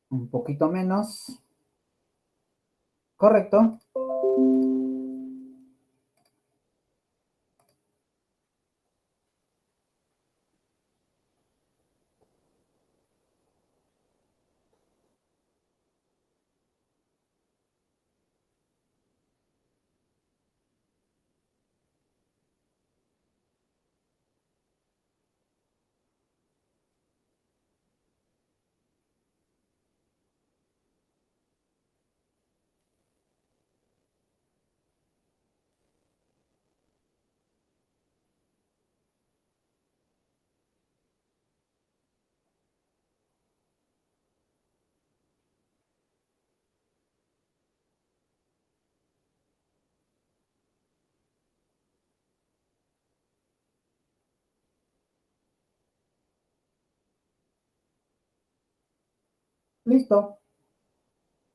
Speaker 1: Un poquito menos. Correcto. Listo.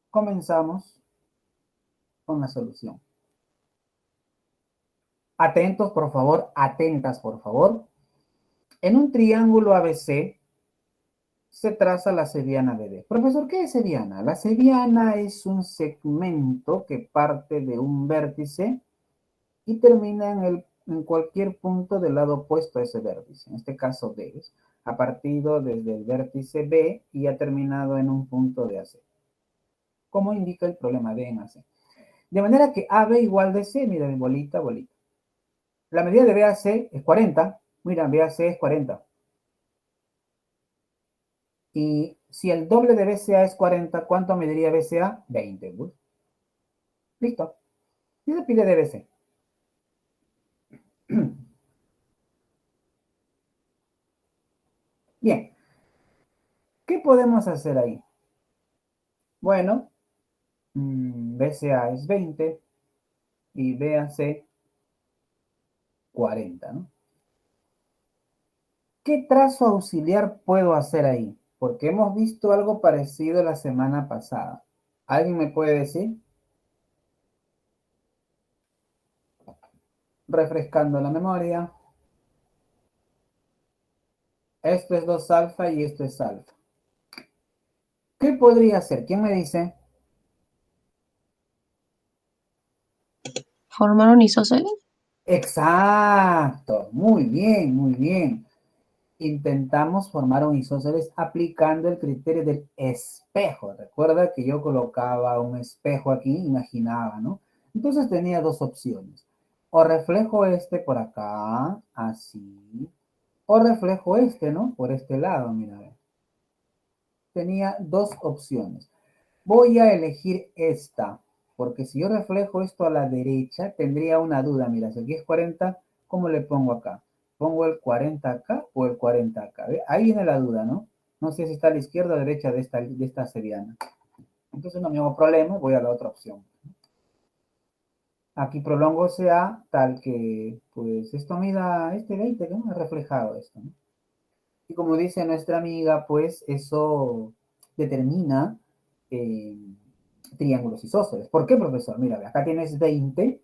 Speaker 1: Comenzamos con la solución. Atentos, por favor. Atentas, por favor. En un triángulo ABC se traza la seriana BD. Profesor, ¿qué es seriana? La seriana es un segmento que parte de un vértice y termina en cualquier punto del lado opuesto a ese vértice. En este caso D. Ha partido desde el vértice B y ha terminado en un punto de AC. Como indica el problema D en AC. De manera que AB igual de C, mira, bolita, bolita. La medida de BAC es 40. Mira, BAC es 40. Y si el doble de BCA es 40, ¿cuánto mediría BCA? 20. Listo. Y se pide de BC. Bien. ¿Qué podemos hacer ahí? Bueno, BCA es 20 y BAC 40, ¿no? ¿Qué trazo auxiliar puedo hacer ahí? Porque hemos visto algo parecido la semana pasada. ¿Alguien me puede decir? Refrescando la memoria. Esto es 2 alfa y esto es alfa. ¿Qué podría ser? ¿Quién me dice?
Speaker 5: ¿Formar un isósceles?
Speaker 1: Exacto. Muy bien, muy bien. Intentamos formar un isósceles aplicando el criterio del espejo. Recuerda que yo colocaba un espejo aquí, imaginaba, ¿no? Entonces tenía dos opciones. O reflejo este por acá, así. O reflejo este, ¿no? Por este lado, mira. Tenía dos opciones. Voy a elegir esta, porque si yo reflejo esto a la derecha, tendría una duda. Mira, si aquí es 40, ¿cómo le pongo acá? ¿Pongo el 40 acá o el 40 acá? ¿Ve? Ahí viene la duda, ¿no? No sé si está a la izquierda o a la derecha de esta seriana. Entonces no me hago problema, voy a la otra opción. Aquí prolongo CA tal que, pues, esto mida este 20, ¿no? Ha reflejado esto, ¿no? Y como dice nuestra amiga, pues, eso determina triángulos isósceles. ¿Por qué, profesor? Mira, acá tienes 20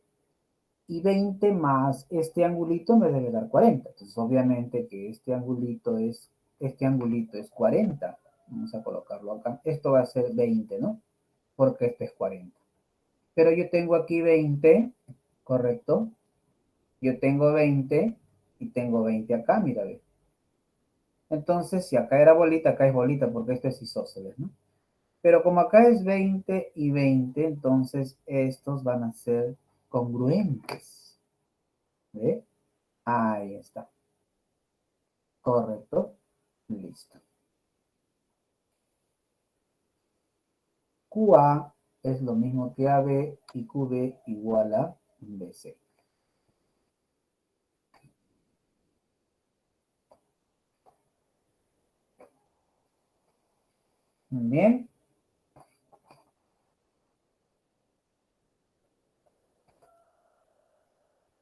Speaker 1: y 20 más este angulito me debe dar 40. Entonces, obviamente que este angulito es 40. Vamos a colocarlo acá. Esto va a ser 20, ¿no? Porque este es 40. Pero yo tengo aquí 20, ¿correcto? Yo tengo 20 y tengo 20 acá, mira, ve. Entonces, si acá era bolita, acá es bolita, porque esto es isósceles, ¿no? Pero como acá es 20 y 20, entonces estos van a ser congruentes. ¿Ve? Ahí está. Correcto. Listo. QA es lo mismo que AB y QB igual a BC. Bien.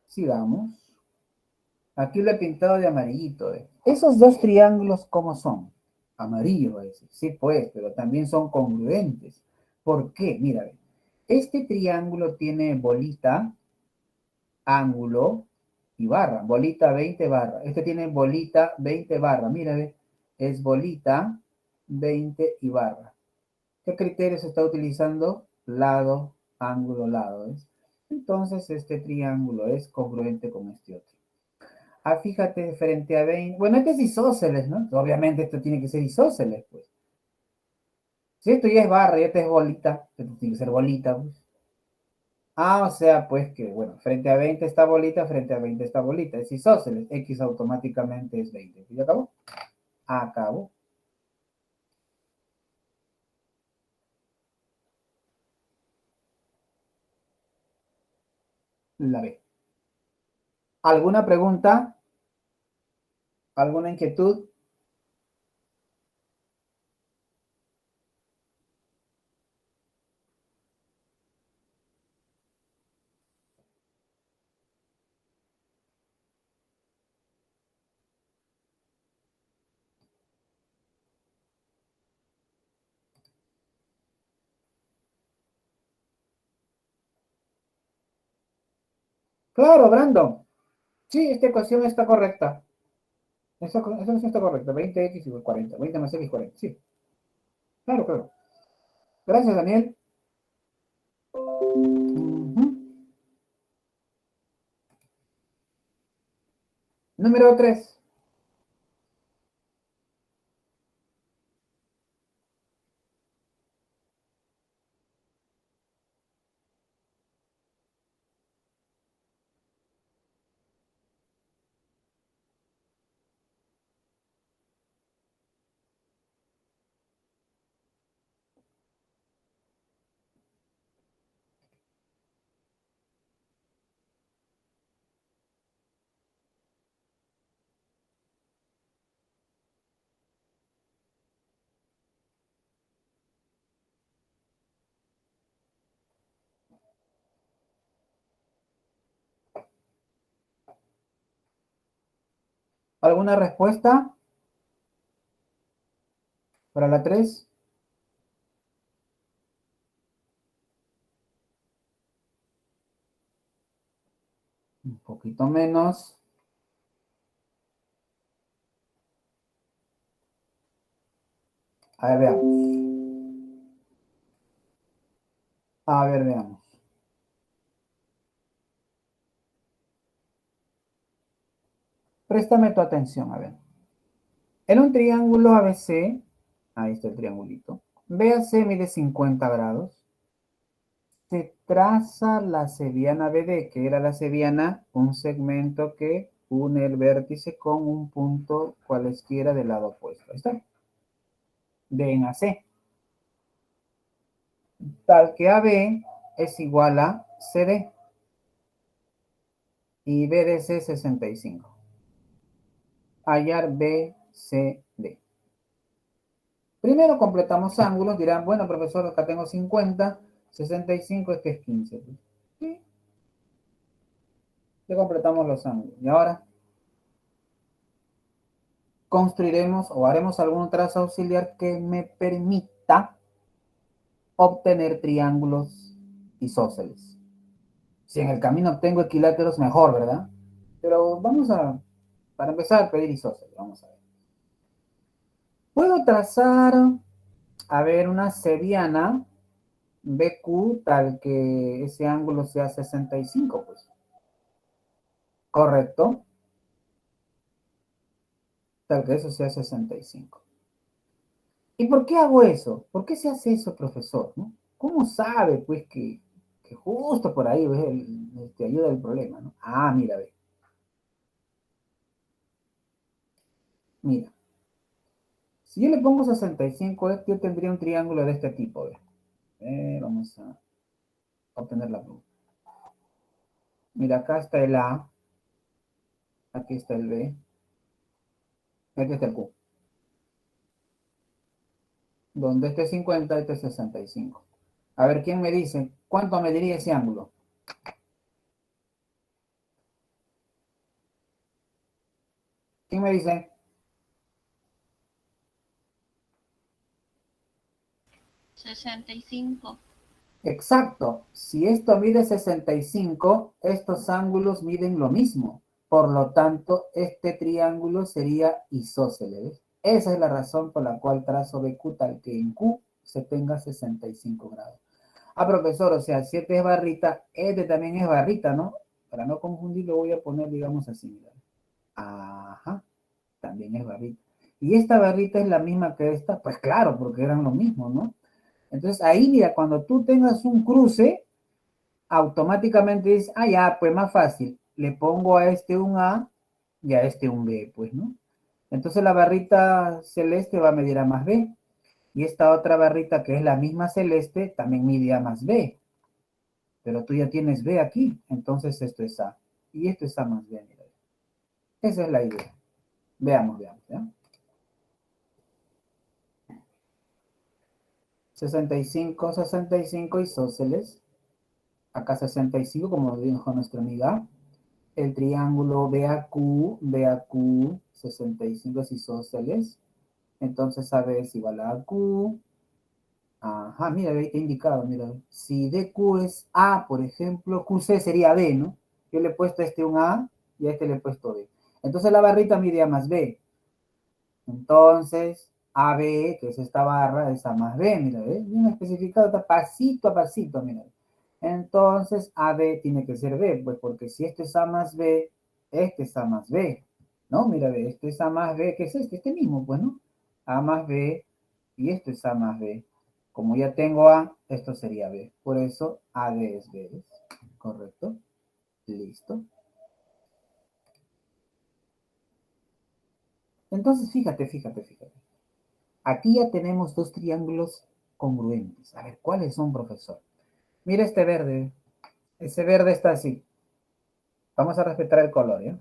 Speaker 1: Sigamos. Aquí lo he pintado de amarillito. Esos dos triángulos, ¿cómo son? Amarillo ese. Sí, pues, pero también son congruentes. ¿Por qué? Mira, este triángulo tiene bolita, ángulo y barra. Bolita 20 barra. Este tiene bolita 20 barra. Mira, es bolita 20 y barra. ¿Qué criterio se está utilizando? Lado, ángulo, lado. ¿Ves? Entonces, este triángulo es congruente con este otro. Ah, fíjate, frente a 20. Bueno, este es isósceles, ¿no? Obviamente esto tiene que ser isósceles, pues. Si esto ya es barra y esta es bolita, esto tiene que ser bolita, pues. Ah, o sea, pues que, bueno, frente a 20 está bolita, frente a 20 está bolita. Es isósceles. X automáticamente es 20. ¿Y acabó? Acabó. La B. ¿Alguna pregunta? ¿Alguna inquietud? Claro, Brandon. Sí, esta ecuación está correcta. Esta ecuación está correcta. 20x igual 40. 20 más x 40. Sí. Claro, claro. Gracias, Daniel. Ujú. Número 3. ¿Alguna respuesta para la 3? Un poquito menos. A ver, veamos. A ver, veamos. Préstame tu atención, a ver. En un triángulo ABC, ahí está el triangulito, BAC mide 50 grados. Se traza la cebiana BD, que era la cebiana, un segmento que une el vértice con un punto cualesquiera del lado opuesto. Ahí está. De en AC. Tal que AB es igual a CD y BDC 65. Hallar BCD. Primero completamos ángulos. Dirán, bueno, profesor, acá tengo 50, 65, este es 15. ¿Sí? Ya completamos los ángulos. Y ahora construiremos o haremos algún trazo auxiliar que me permita obtener triángulos isósceles. Si en el camino obtengo equiláteros, mejor, ¿verdad? Pero vamos a, para empezar, a pedir isósceles. Vamos a ver. Puedo trazar, a ver, una cebiana BQ tal que ese ángulo sea 65, pues. Correcto. Tal que eso sea 65. ¿Y por qué hago eso? ¿Por qué se hace eso, profesor? ¿No? ¿Cómo sabe, pues, que justo por ahí ves te ayuda el problema, ¿no? Ah, mira, ve. Mira. Si yo le pongo 65, yo tendría un triángulo de este tipo, ve. Vamos a obtener la prueba. Mira, acá está el A, aquí está el B, aquí está el Q. Donde este es 50, este es 65. A ver, ¿quién me dice cuánto mediría ese ángulo? ¿Quién me dice?
Speaker 5: 65.
Speaker 1: Exacto. Si esto mide 65, estos ángulos miden lo mismo. Por lo tanto, este triángulo sería isósceles. Esa es la razón por la cual trazo BQ tal que en Q se tenga 65 grados. Ah, profesor, o sea, 7 es barrita, este también es barrita, ¿no? Para no confundirlo voy a poner, digamos así, mira. Ajá, también es barrita. ¿Y esta barrita es la misma que esta? Pues claro, porque eran lo mismo, ¿no? Entonces ahí, mira, cuando tú tengas un cruce, automáticamente dices, ah, ya, pues más fácil. Le pongo a este un A y a este un B, pues, ¿no? Entonces la barrita celeste va a medir A más B. Y esta otra barrita que es la misma celeste también mide A más B. Pero tú ya tienes B aquí, entonces esto es A. Y esto es A más B, mira. Esa es la idea. Veamos, veamos, ¿ya? 65 isósceles. Acá 65, como dijo nuestra amiga. El triángulo BAQ, 65 isósceles. Entonces AB es igual a AQ. Ajá, mira, ahí te he indicado, mira. Si DQ es A, por ejemplo, QC sería B, ¿no? Yo le he puesto a este un A y a este le he puesto B. Entonces la barrita mide A más B. Entonces, AB, que es esta barra, es A más B, mira, ¿ves? Bien especificado, está pasito a pasito, mira. Entonces, AB tiene que ser B, pues porque si este es A más B, este es A más B, ¿no? Mira, ve, este es A más B, ¿qué es este? Este mismo, pues, ¿no? A más B, y esto es A más B. Como ya tengo A, esto sería B. Por eso, AD es B, ¿ves? ¿Correcto? Listo. Entonces, fíjate. Aquí ya tenemos dos triángulos congruentes. A ver, ¿cuáles son, profesor? Mira este verde. Ese verde está así. Vamos a respetar el color, ¿ya?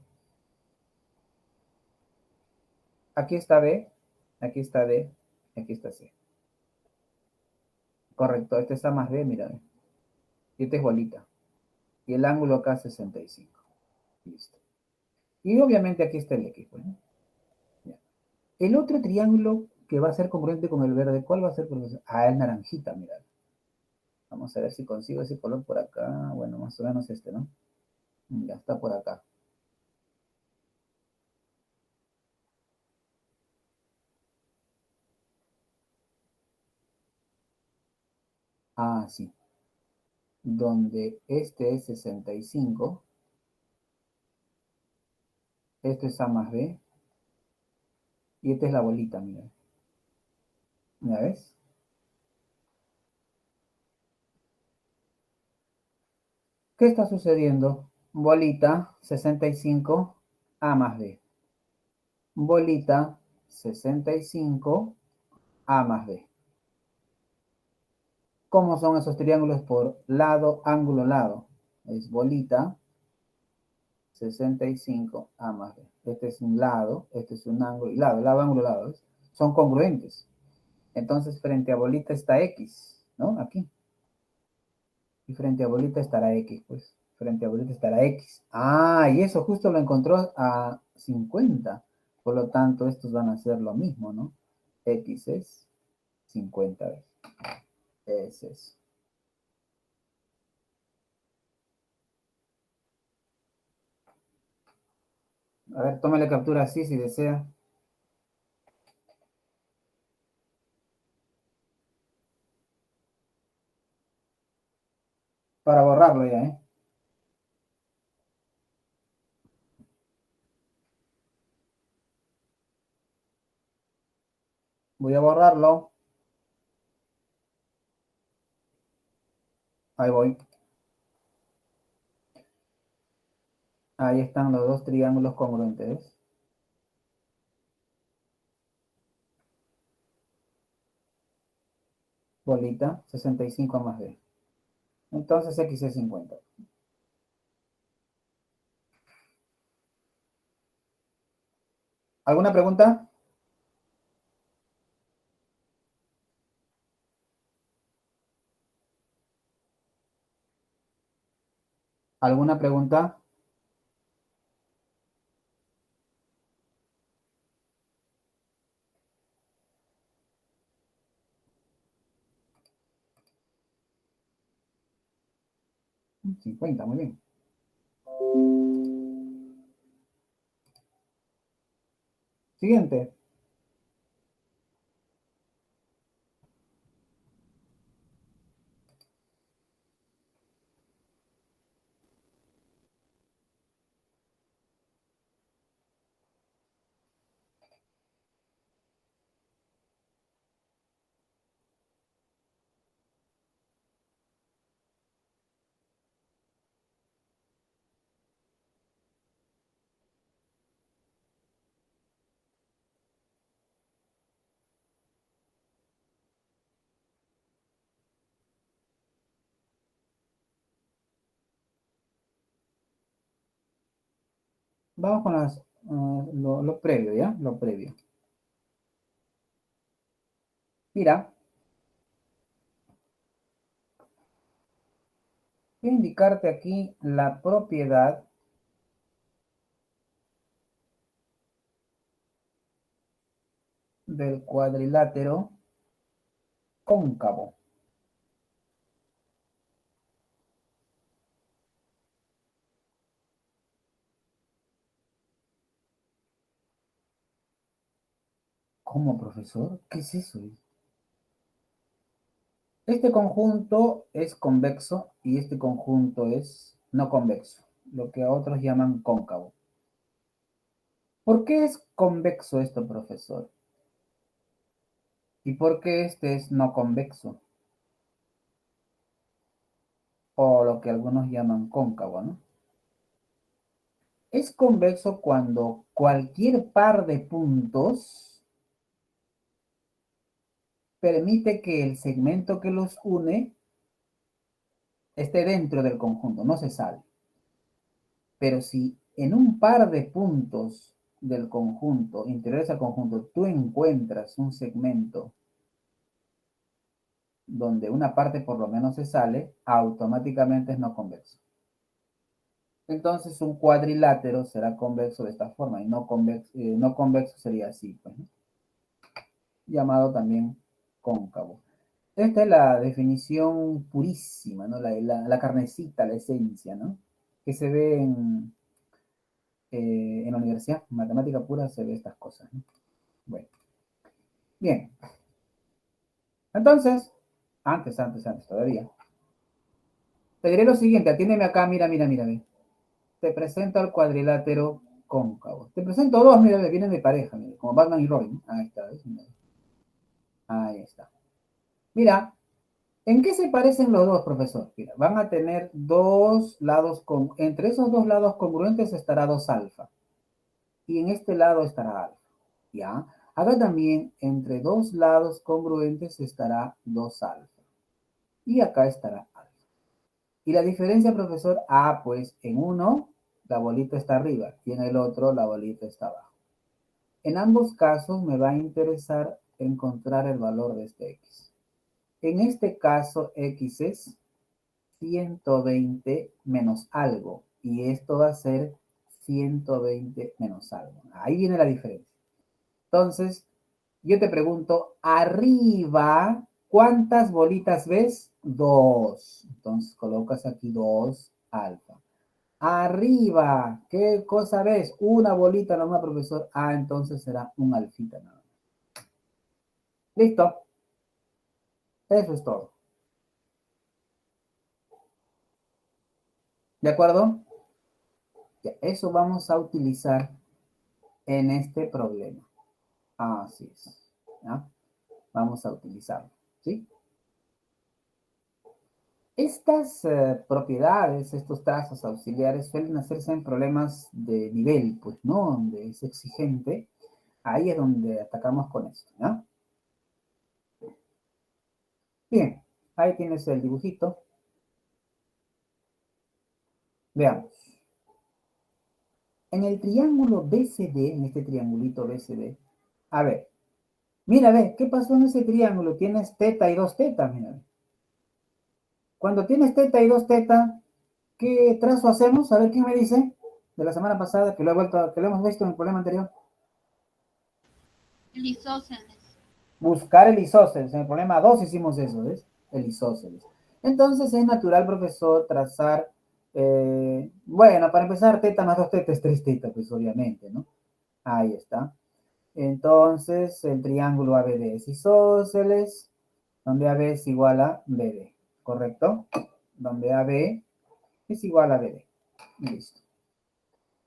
Speaker 1: Aquí está B, aquí está D, aquí está C. Correcto, este es A más B, mira. Y este es bolita. Y el ángulo acá es 65. Listo. Y obviamente aquí está el X, pues, ¿no? Ya. El otro triángulo que va a ser congruente con el verde, ¿cuál va a ser, profesor? Ah, el naranjita, mira. Vamos a ver si consigo ese color por acá. Bueno, más o menos este, ¿no? Ya está por acá. Ah, sí. Donde este es 65, este es A más B, y esta es la bolita, mira. ¿Ya ves? ¿Qué está sucediendo? Bolita 65, A más B. Bolita 65, A más B. ¿Cómo son esos triángulos por lado, ángulo, lado? Es bolita 65, A más B. Este es un lado, este es un ángulo, y lado, ángulo, lado. ¿Ves? Son congruentes. Entonces, frente a bolita está X, ¿no? Aquí. Y frente a bolita estará X, pues. Frente a bolita estará X. Ah, y eso justo lo encontró a 50. Por lo tanto, estos van a ser lo mismo, ¿no? X es 50. Es eso. A ver, tómale captura así si desea. Para borrarlo ya, ¿eh? Voy a borrarlo. Ahí voy. Ahí están los dos triángulos congruentes, ¿ves? Bolita, 65 más B. Entonces X es 50. ¿Alguna pregunta? ¿Alguna pregunta? Mm, 50, muy bien. Siguiente. Vamos con lo previo, ¿ya? Lo previo. Mira, voy a indicarte aquí la propiedad del cuadrilátero cóncavo. ¿Cómo, profesor? ¿Qué es eso? Este conjunto es convexo y este conjunto es no convexo, lo que otros llaman cóncavo. ¿Por qué es convexo esto, profesor? ¿Y por qué este es no convexo? O lo que algunos llaman cóncavo, ¿no? Es convexo cuando cualquier par de puntos permite que el segmento que los une esté dentro del conjunto, no se sale. Pero si en un par de puntos del conjunto, interiores al conjunto, tú encuentras un segmento donde una parte por lo menos se sale, automáticamente es no convexo. Entonces un cuadrilátero será convexo de esta forma y no convexo sería así, pues, ¿no? Llamado también cóncavo. Esta es la definición purísima, ¿no? La carnecita, la esencia, ¿no? Que se ve en la universidad, en matemática pura se ve estas cosas, ¿no? Bueno, bien. Entonces, antes todavía. Te diré lo siguiente, atiéndeme acá, mira, ve. Te presento al cuadrilátero cóncavo. Te presento dos, mira, vienen de pareja, mira, como Batman y Robin. Ahí está, ¿ves? Ahí está. Mira, ¿en qué se parecen los dos, profesor? Mira, van a tener dos lados, entre esos dos lados congruentes estará 2 alfa. Y en este lado estará alfa. ¿Ya? Acá también, entre dos lados congruentes estará 2 alfa. Y acá estará alfa. ¿Y la diferencia, profesor? Ah, pues en uno la bolita está arriba y en el otro la bolita está abajo. En ambos casos me va a interesar encontrar el valor de este x. En este caso, x es 120 menos algo. Y esto va a ser 120 menos algo. Ahí viene la diferencia. Entonces, yo te pregunto, arriba, ¿cuántas bolitas ves? 2. Entonces, colocas aquí 2 alfa. Arriba, ¿qué cosa ves? Una bolita nomás, profesor. Ah, entonces será un alfita nada más. Listo. Eso es todo. ¿De acuerdo? Ya, eso vamos a utilizar en este problema. Así es. ¿Ya? Vamos a utilizarlo. ¿Sí? Estas propiedades, estos trazos auxiliares suelen hacerse en problemas de nivel, pues, ¿no? Donde es exigente. Ahí es donde atacamos con esto, ¿no? Bien, ahí tienes el dibujito. Veamos. En el triángulo BCD, en este triangulito BCD, a ver, mira, ve, ¿qué pasó en ese triángulo? Tienes teta y 2 tetas, mira. Cuando tienes teta y 2 tetas, ¿qué trazo hacemos? A ver, ¿quién me dice? De la semana pasada, que lo hemos visto en el problema anterior.
Speaker 5: El isósceles.
Speaker 1: Buscar el isósceles. En el problema 2 hicimos eso, ¿ves? El isósceles. Entonces es natural, profesor, trazar, bueno, para empezar, teta más 2 tetas es 3 tetas, pues obviamente, ¿no? Ahí está. Entonces, el triángulo ABD es isósceles, donde AB es igual a BD, ¿correcto? Donde AB es igual a BD. Listo.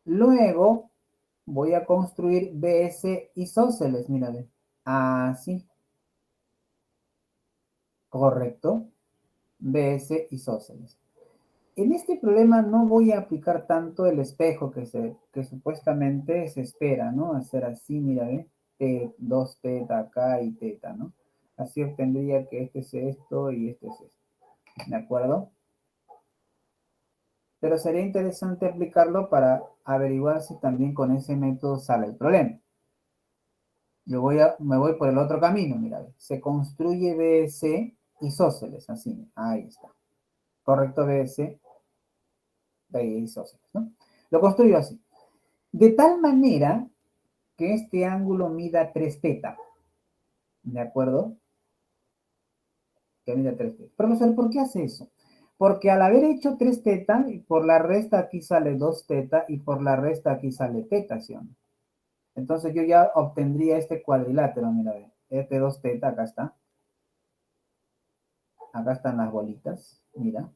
Speaker 1: Luego, voy a construir BS isósceles, mira, ve. Así. Correcto. BS isósceles. En este problema no voy a aplicar tanto el espejo que supuestamente se espera, ¿no? Hacer así, mira, ¿ve? 2 teta acá y teta, ¿no? Así obtendría que este es esto y este es esto. ¿De acuerdo? Pero sería interesante aplicarlo para averiguar si también con ese método sale el problema. Me voy por el otro camino, mira, se construye BS isósceles, así, ahí está. Correcto, BS, isósceles, ¿no? Lo construyo así. De tal manera que este ángulo mida 3 teta. ¿De acuerdo? Que mida 3 teta. Profesor, ¿por qué hace eso? Porque al haber hecho 3 teta, por la resta aquí sale 2 teta y por la resta aquí sale teta, ¿sí o no? Entonces yo ya obtendría este cuadrilátero, mira, este 2 teta, acá está. Acá están las bolitas, mira.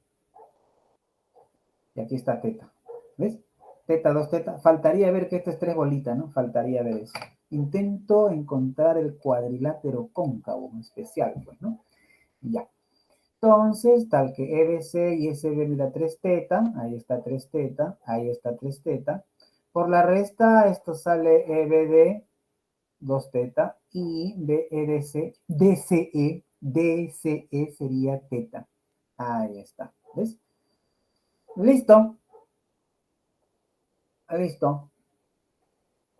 Speaker 1: Y aquí está teta. ¿Ves? Teta, 2 teta. Faltaría ver que esto es 3 bolitas, ¿no? Faltaría ver eso. Intento encontrar el cuadrilátero cóncavo especial, pues, ¿no? Ya. Entonces, tal que EBC y SB mira 3 teta, ahí está 3 teta, ahí está 3 teta. Por la resta, esto sale EBD 2 teta y BEDC, DCE sería teta. Ahí está, ¿ves? Listo, listo.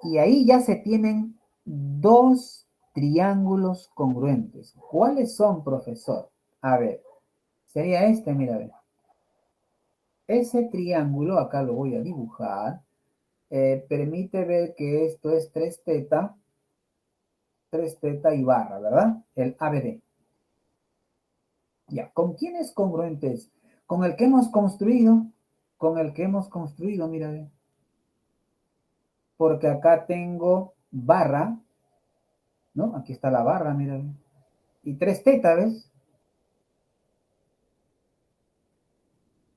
Speaker 1: Y ahí ya se tienen 2 triángulos congruentes. ¿Cuáles son, profesor? A ver, sería este, mira, a ver. Ese triángulo, acá lo voy a dibujar, permite ver que esto es 3 teta y barra, ¿verdad? El ABD. Ya, ¿con quién es congruente? Con el que hemos construido, mira, a ver. Porque acá tengo barra, ¿no? Aquí está la barra, mira, a ver. Y 3 teta, ¿ves?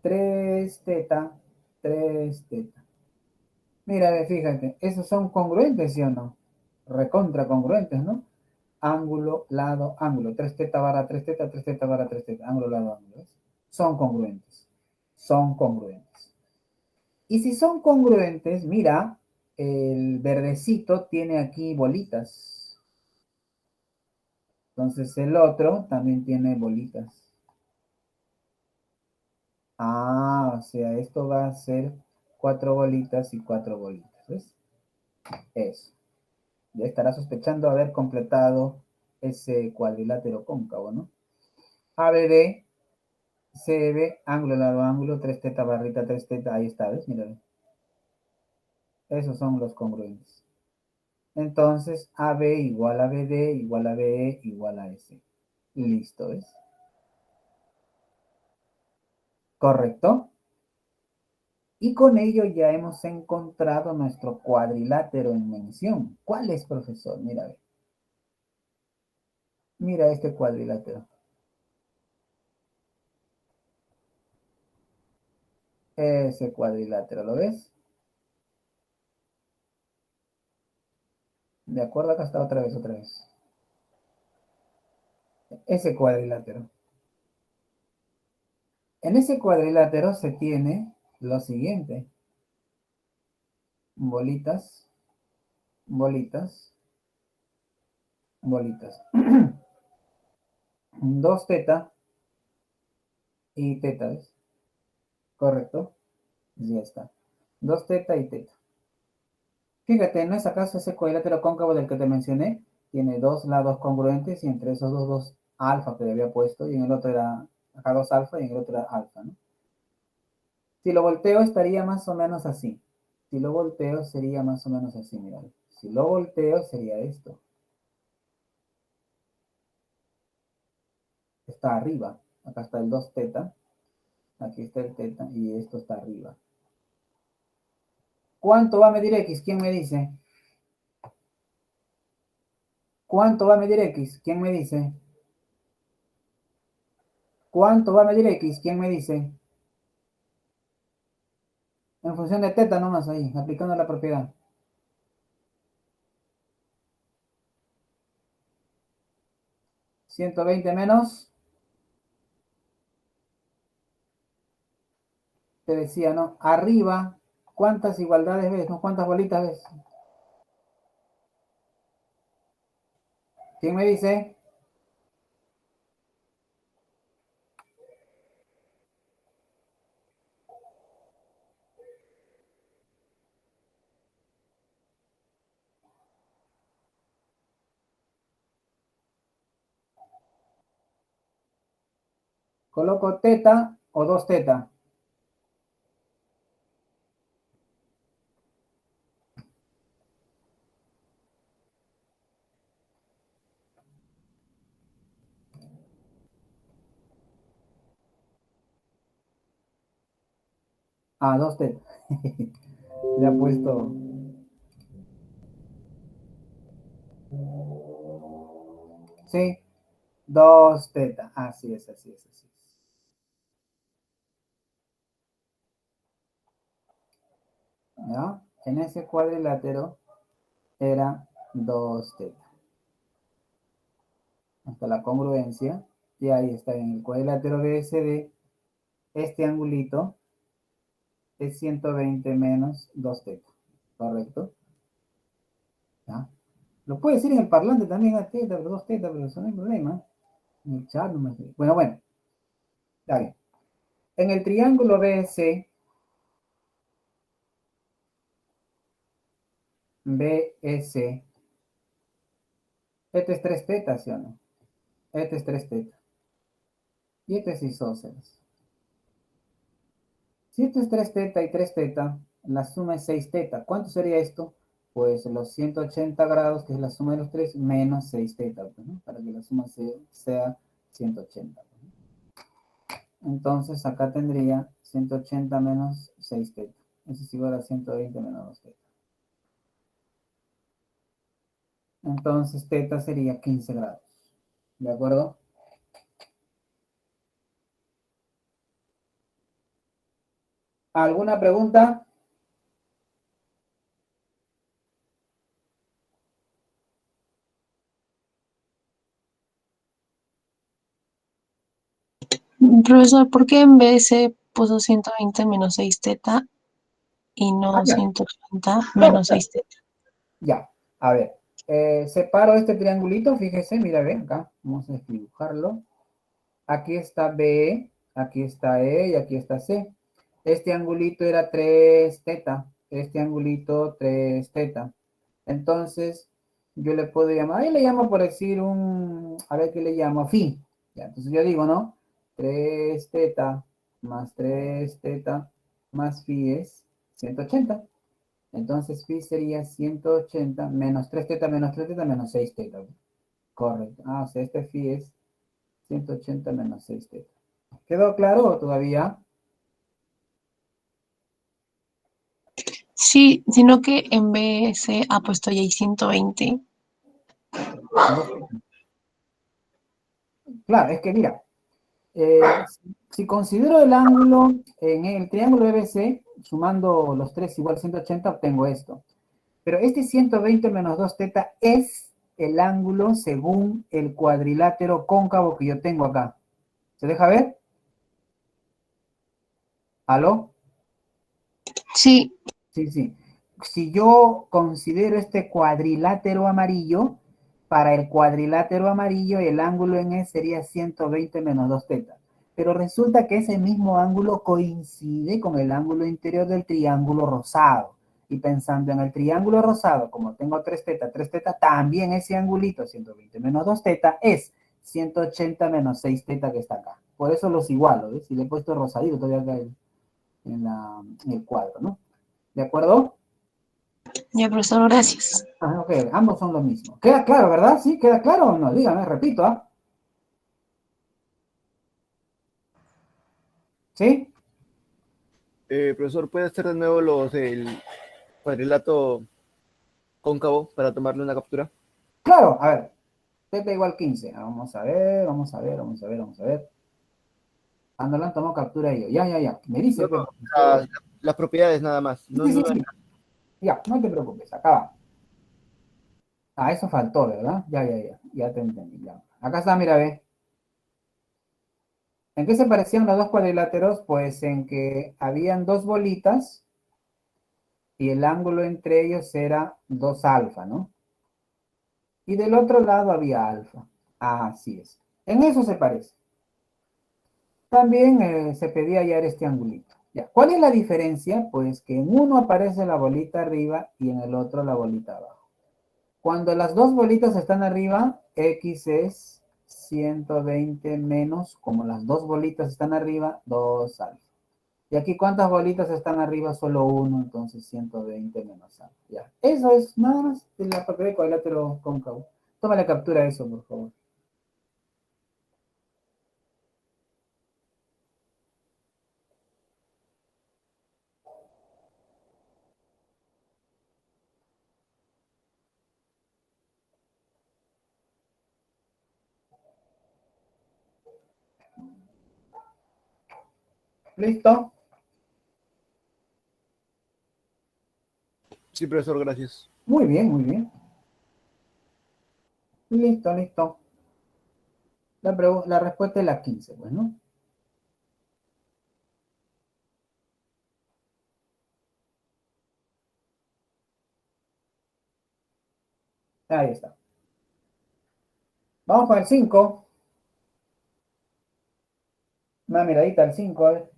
Speaker 1: 3 teta, 3 teta. Mira, fíjate, esos son congruentes, ¿sí o no? Recontra congruentes, ¿no? Ángulo, lado, ángulo. 3 teta barra 3 teta, 3 teta barra 3 teta. Ángulo, lado, ángulo. ¿Ves? Son congruentes. Son congruentes. Y si son congruentes, mira, el verdecito tiene aquí bolitas. Entonces el otro también tiene bolitas. Ah, o sea, esto va a ser 4 bolitas y 4 bolitas. ¿Ves? Eso. Ya estará sospechando haber completado ese cuadrilátero cóncavo, ¿no? ABD, CB, ángulo, lado, ángulo, 3 teta, barrita, 3 teta, ahí está, ¿ves? Mira. Esos son los congruentes. Entonces, AB igual a BD igual a BE igual a S. Listo, ¿ves? ¿Correcto? Y con ello ya hemos encontrado nuestro cuadrilátero en mención. ¿Cuál es, profesor? Mira, ve. Mira este cuadrilátero. Ese cuadrilátero, ¿lo ves? De acuerdo, acá está otra vez, otra vez. Ese cuadrilátero. En ese cuadrilátero se tiene lo siguiente. Bolitas, bolitas, bolitas. 2 teta y teta, ¿ves? Correcto. Ya está. 2 teta y teta. Fíjate, ¿no es acaso ese cuadrilátero cóncavo del que te mencioné? Tiene 2 lados congruentes y entre esos dos alfa que le había puesto y en el otro era acá 2 alfa y en el otro era alfa, ¿no? Si lo volteo estaría más o menos así. Si lo volteo sería más o menos así, mira. Si lo volteo sería esto. Está arriba. Acá está el 2 teta. Aquí está el teta y esto está arriba. ¿Cuánto va a medir X? ¿Quién me dice? ¿Cuánto va a medir X? ¿Quién me dice? ¿Cuánto va a medir X? ¿Quién me dice? En función de teta nomás ahí, aplicando la propiedad. ¿120 menos? Te decía, ¿no? Arriba, ¿cuántas igualdades ves? ¿No? ¿Cuántas bolitas ves? ¿Quién me dice? ¿Coloco teta o 2 teta? Ah, 2 teta. Le ha puesto... Sí, 2 teta. Así es, así es, así es. ¿Ya? En ese cuadrilátero era 2 teta. Hasta la congruencia. Y ahí está en el cuadrilátero BSD. Este angulito es 120 menos 2 teta. ¿Correcto? ¿Ya? Lo puede decir en el parlante también a teta, pero 2 teta, pero eso no hay problema. En el chat no me... Bueno. Está bien. En el triángulo BSD, este es 3 teta, ¿sí o no? Este es 3 teta. Y este es isósceles. Si esto es 3 teta y 3 teta, la suma es 6 teta. ¿Cuánto sería esto? Pues los 180 grados, que es la suma de los 3, menos 6 teta, pues, ¿no? Para que la suma sea 180. Entonces acá tendría 180 menos 6 teta. Eso es igual a 120 menos 2 teta. Entonces teta sería 15 grados. ¿De acuerdo? ¿Alguna pregunta?
Speaker 5: Profesor, ¿por qué en vez se puso 120 menos 6 teta y
Speaker 1: Ah,
Speaker 5: no
Speaker 1: ya.
Speaker 5: 180
Speaker 1: Claro,
Speaker 5: menos
Speaker 1: claro.
Speaker 5: 6 teta?
Speaker 1: Ya. A ver. Separo este triangulito, fíjese, mira, ve acá. Vamos a dibujarlo. Aquí está B, aquí está E y aquí está C. Este angulito era 3 teta. Este angulito 3 teta. Entonces, yo le puedo llamar, ahí le llamo por decir a ver qué le llamo, phi. Ya, entonces yo digo, ¿no? 3 teta más 3 teta más phi es 180. Entonces phi sería 180 menos 3 teta menos 3 teta menos 6 teta. Correcto. Ah, o sea, este phi es 180 menos 6 teta. ¿Quedó claro o todavía?
Speaker 5: Sí, sino que en vez se ha puesto ya ahí 120.
Speaker 1: Dos tetas. Claro, es que mira, si considero el ángulo en el triángulo EBC, sumando los tres igual 180, obtengo esto. Pero este 120 menos 2 teta es el ángulo según el cuadrilátero cóncavo que yo tengo acá. ¿Se deja ver? ¿Aló?
Speaker 5: Sí,
Speaker 1: Sí, sí. Si yo considero este cuadrilátero amarillo, para el cuadrilátero amarillo el ángulo en E sería 120 menos 2 teta. Pero resulta que ese mismo ángulo coincide con el ángulo interior del triángulo rosado. Y pensando en el triángulo rosado, como tengo 3 teta, también ese angulito 120 menos 2 teta es 180 menos 6 teta que está acá. Por eso los igualo, ¿ves? Y le he puesto rosadito todavía acá en el cuadro, ¿no? ¿De acuerdo?
Speaker 5: ya profesor, gracias.
Speaker 1: Ah, ok, ambos son lo mismo. ¿Queda claro, verdad? ¿Sí? ¿Queda claro o no? Dígame, repito, ¿ah? ¿Sí?
Speaker 3: Profesor, ¿puede hacer de nuevo los del cuadrilátero cóncavo para tomarle una captura?
Speaker 1: Claro, a ver. Teta igual 15. Vamos a ver, vamos a ver, vamos a ver, vamos a ver. Andolan tomó captura de ello. Ya. Me dice,
Speaker 3: No,
Speaker 1: Pepe.
Speaker 3: las propiedades nada más.
Speaker 1: Sí,
Speaker 3: No,
Speaker 1: sí, sí,
Speaker 3: no,
Speaker 1: sí. Ya, no te preocupes, acá va. Ah, eso faltó, ¿verdad? Ya te entendí. Ya. Acá está, mira, ve. ¿En qué se parecían los dos cuadriláteros? Pues en que habían dos bolitas y el ángulo entre ellos era 2 alfa, ¿no? Y del otro lado había alfa. Así es. En eso se parece. También se pedía hallar este angulito. Ya. ¿Cuál es la diferencia? Pues que en uno aparece la bolita arriba y en el otro la bolita abajo. Cuando las dos bolitas están arriba, X es 120 menos, como las dos bolitas están arriba, 2 alfa. Y aquí, ¿cuántas bolitas están arriba? Solo uno, entonces 120 menos alfa. Ya. Eso es nada más de la propiedad de cuadrilátero cóncavo. Toma la captura de eso, por favor. ¿Listo?
Speaker 3: Sí, profesor, gracias.
Speaker 1: Muy bien, muy bien. Listo, listo. La respuesta es la 15, pues, ¿no? Ahí está. Vamos con el 5. Una miradita al 5, a ver.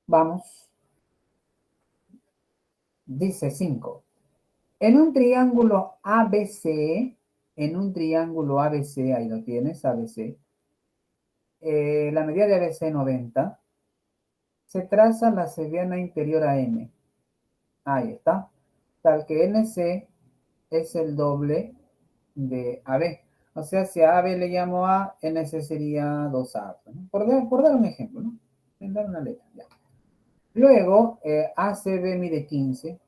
Speaker 1: Vamos. Dice 5. En un triángulo ABC, ahí lo tienes, ABC, la medida de ABC 90, se traza la mediana interior a N. Ahí está. Tal que NC es el doble de AB. O sea, si a AB le llamo A, NC sería 2A, ¿no? Por dar un ejemplo, ¿no? En dar una letra, ya. Luego, ACB mide 15.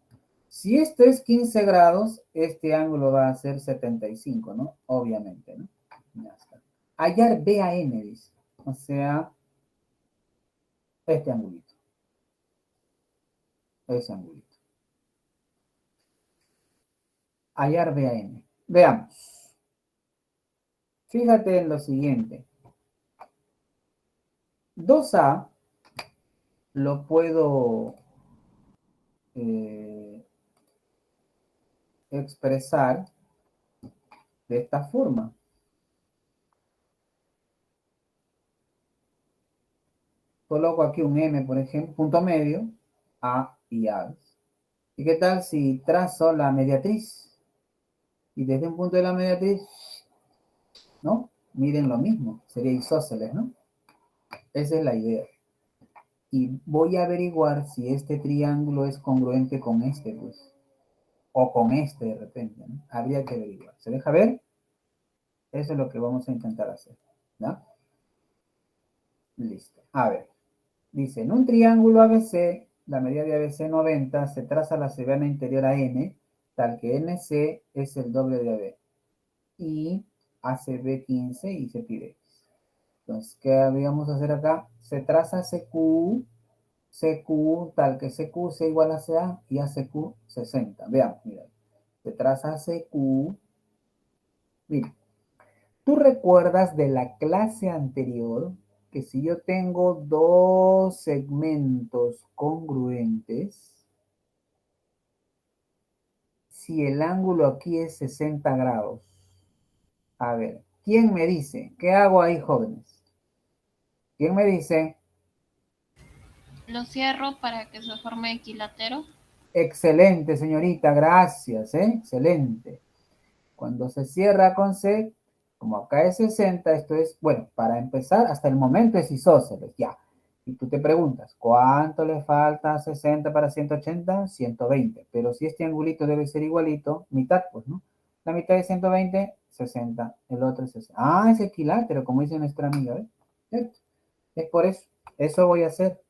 Speaker 1: Si esto es 15 grados, este ángulo va a ser 75, ¿no? Obviamente, ¿no? Ya está. Hallar BAN, dice. O sea, este angulito. Ese angulito. Hallar BAN. Veamos. Fíjate en lo siguiente. 2A lo puedo expresar de esta forma. Coloco aquí un M, por ejemplo, punto medio, A y A. ¿Y qué tal si trazo la mediatriz? Y desde un punto de la mediatriz, ¿no? Miden lo mismo, sería isósceles, ¿no? Esa es la idea. Y voy a averiguar si este triángulo es congruente con este, pues. O con este de repente, ¿no? Habría que averiguar. ¿Se deja ver? Eso es lo que vamos a intentar hacer, ¿no? Listo. A ver. Dice, en un triángulo ABC, la medida de ABC 90, se traza la mediana interior a N, tal que NC es el doble de AB. Y ACB 15 y se pide. Entonces, ¿qué habíamos a hacer acá? Se traza CQ, tal que CQ sea igual a CA y ACQ 60. Veamos, mira. Se traza CQ. Mira, ¿tú recuerdas de la clase anterior que si yo tengo dos segmentos congruentes, si el ángulo aquí es 60 grados? A ver, ¿quién me dice? ¿Qué hago ahí, jóvenes? ¿Quién me dice?
Speaker 6: Lo cierro para que se forme equilátero.
Speaker 1: Excelente, señorita, gracias, ¿eh? Excelente. Cuando se cierra con C, como acá es 60, esto es, bueno, para empezar, hasta el momento es isósceles, ya. Y tú te preguntas, ¿cuánto le falta a 60 para 180? 120. Pero si este angulito debe ser igualito, mitad, pues, ¿no? La mitad de 120, 60. El otro es 60. Ah, es equilátero, como dice nuestra amiga, ¿ves? ¿Cierto? Es por eso. Eso voy a hacer.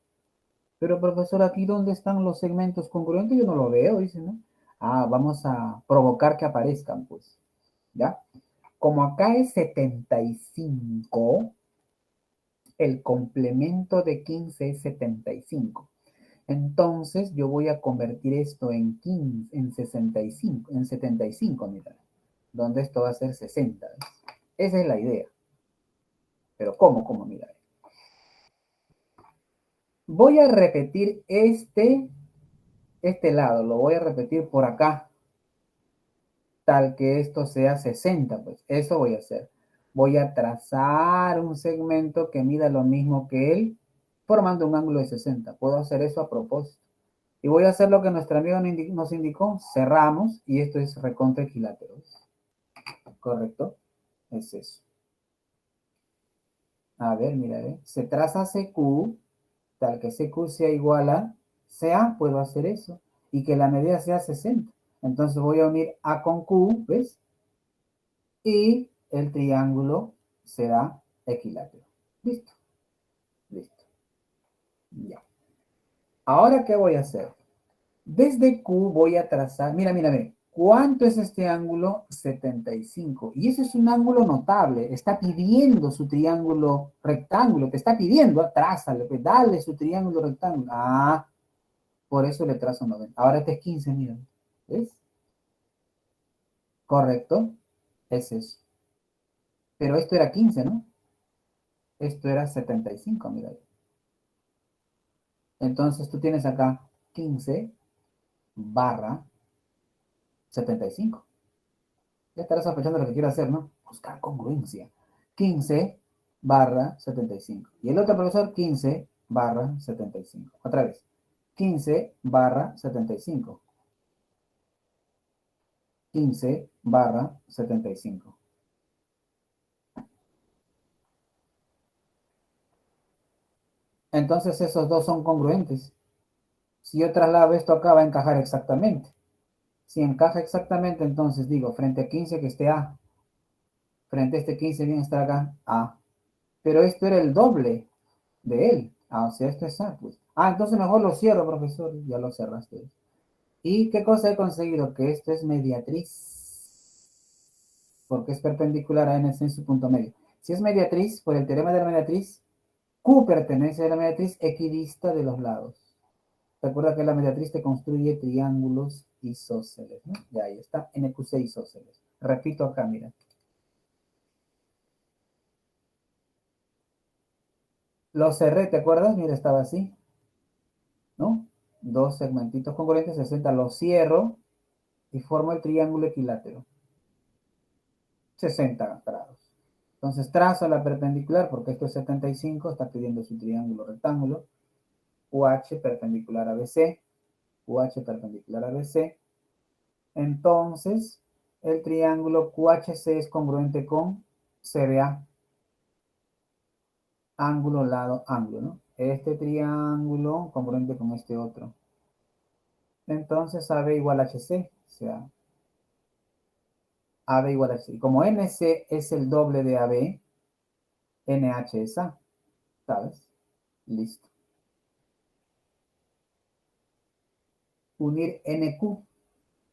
Speaker 1: Pero profesor, ¿aquí dónde están los segmentos congruentes? Yo no lo veo, dice, ¿no? Ah, vamos a provocar que aparezcan, pues. ¿Ya? Como acá es 75, el complemento de 15 es 75. Entonces yo voy a convertir esto en 15, en 65, en 75, mira. donde esto va a ser 60. ¿Ves? Esa es la idea. Pero ¿cómo? ¿Cómo? Mira. Voy a repetir este lado, lo voy a repetir por acá, tal que esto sea 60, pues eso voy a hacer. Voy a trazar un segmento que mida lo mismo que él, formando un ángulo de 60. Puedo hacer eso a propósito. Y voy a hacer lo que nuestro amigo nos indicó, cerramos, y esto es recontra equilátero. ¿Correcto? Es eso. A ver, mira, se traza CQ, tal que CQ sea igual a CA, puedo hacer eso, y que la medida sea 60. Entonces voy a unir A con Q, ¿ves? Y el triángulo será equilátero. ¿Listo? Listo. Ya. Ahora, ¿qué voy a hacer? Desde Q voy a trazar, mira, mira, mira. ¿Cuánto es este ángulo? 75. Y ese es un ángulo notable. Está pidiendo su triángulo rectángulo. Te está pidiendo, trázale, pues, dale su triángulo rectángulo. Ah, por eso le trazo 90. Ahora este es 15, mira. ¿Ves? Correcto. Es eso. Pero esto era 15, ¿no? Esto era 75, mira. Entonces tú tienes acá 15 barra 75. Ya estarás sospechando lo que quiero hacer, ¿no? Buscar congruencia. 15 barra 75. Y el otro profesor, 15 barra 75. Otra vez. 15 barra 75. 15 barra 75. Entonces esos dos son congruentes. Si yo traslado esto acá, va a encajar exactamente. Si encaja exactamente, entonces digo, frente a 15 que esté A. Frente a este 15 bien está acá A. Pero esto era el doble de él. Ah, o sea, esto es A, pues. Ah, entonces mejor lo cierro, profesor. Ya lo cerraste. ¿Y qué cosa he conseguido? Que esto es mediatriz. Porque es perpendicular a NC en su punto medio. Si es mediatriz, por el teorema de la mediatriz, Q pertenece a la mediatriz equidista de los lados. Recuerda que la mediatriz te construye triángulos isósceles, ¿no? Y ahí está, NQC isósceles. Repito acá, mira. Lo cerré, ¿te acuerdas? Mira, estaba así, ¿no? Dos segmentitos congruentes, 60, lo cierro y formo el triángulo equilátero. 60 grados. Entonces trazo la perpendicular, porque esto es 75, está pidiendo su triángulo rectángulo. QH perpendicular a BC, QH perpendicular a BC. Entonces, el triángulo QHC es congruente con CBA. Ángulo, lado, ángulo, ¿no? Este triángulo congruente con este otro. Entonces, AB igual a HC, o sea, AB igual a HC. Y como NC es el doble de AB, NH es A, ¿sabes? Listo. Unir NQ.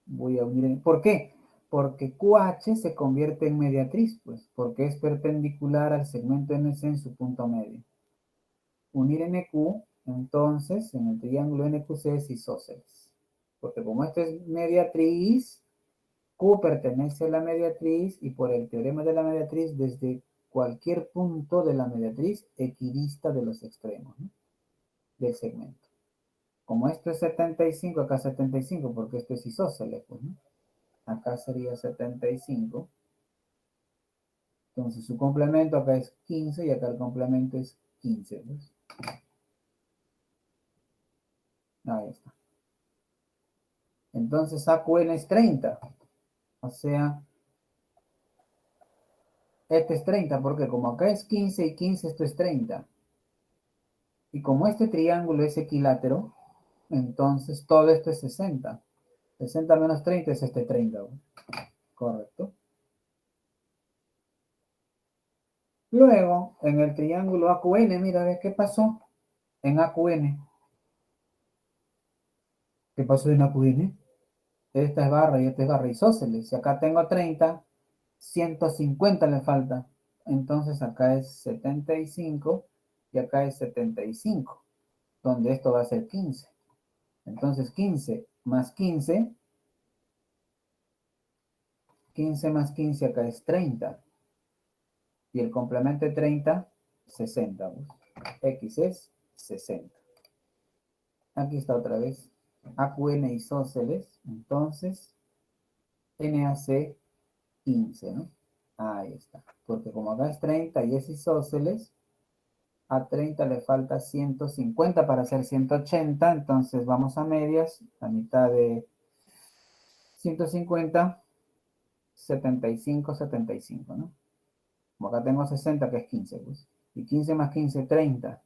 Speaker 1: Voy a unir. ¿Por qué? Porque QH se convierte en mediatriz, pues, porque es perpendicular al segmento NC en su punto medio. Unir NQ, entonces, en el triángulo NQC es isósceles. Porque como esto es mediatriz, Q pertenece a la mediatriz y por el teorema de la mediatriz, desde cualquier punto de la mediatriz equidista de los extremos, ¿no? Del segmento. Como esto es 75, acá 75, porque esto es isósceles, pues, ¿no? Acá sería 75. Entonces su complemento acá es 15 y acá el complemento es 15. ¿Ves? Ahí está. Entonces AQN es 30. O sea, este es 30, porque como acá es 15 y 15, esto es 30. Y como este triángulo es equilátero, entonces todo esto es 60. 60 menos 30 es este 30. Correcto. Luego, en el triángulo AQN, mira, ¿ves qué pasó? En AQN. ¿Qué pasó en AQN? Esta es barra y esta es barra isósceles. Si acá tengo 30, 150 le falta. Entonces acá es 75 y acá es 75, donde esto va a ser 15. Entonces 15 más 15 15 más 15 acá es 30. Y el complemento de 30, 60. X es 60. Aquí está otra vez. AQN isósceles. Entonces, NaC 15, ¿no? Ahí está. Porque como acá es 30 y es isósceles, a 30 le falta 150 para hacer 180. Entonces vamos a medias. La mitad de 150, 75, 75, ¿no? Como acá tengo 60, que es 15, pues. Y 15 más 15, 30.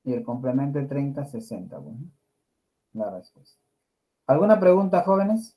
Speaker 1: Y el complemento de 30, 60, pues, ¿no? La respuesta. ¿Alguna pregunta, jóvenes?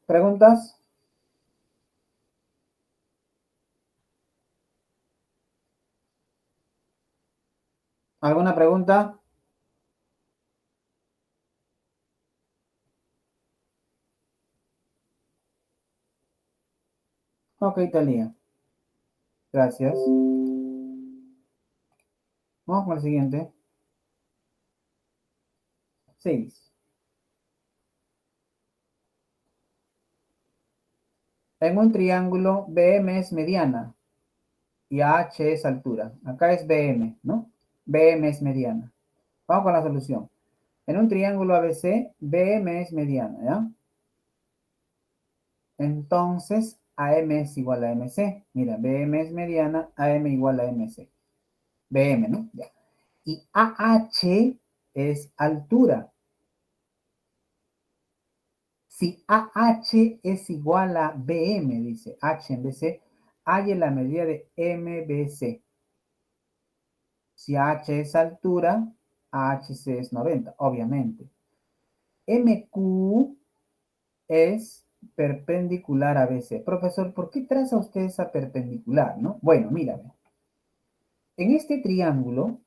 Speaker 1: ¿Preguntas? ¿Alguna pregunta? Ok, Talía. Gracias. Vamos con el siguiente. 6. En un triángulo, BM es mediana y AH es altura. Acá es BM, ¿no? BM es mediana. Vamos con la solución. En un triángulo ABC, BM es mediana, ¿ya? Entonces, AM es igual a MC. Mira, BM es mediana, AM igual a MC. BM, ¿no? Ya. Y AH es altura. Si AH es igual a BM, dice H en BC, hay en la medida de MBC. Si H es altura, AHC es 90, obviamente. MQ es perpendicular a BC. Profesor, ¿por qué traza usted esa perpendicular, no? Bueno, mírame. En este triángulo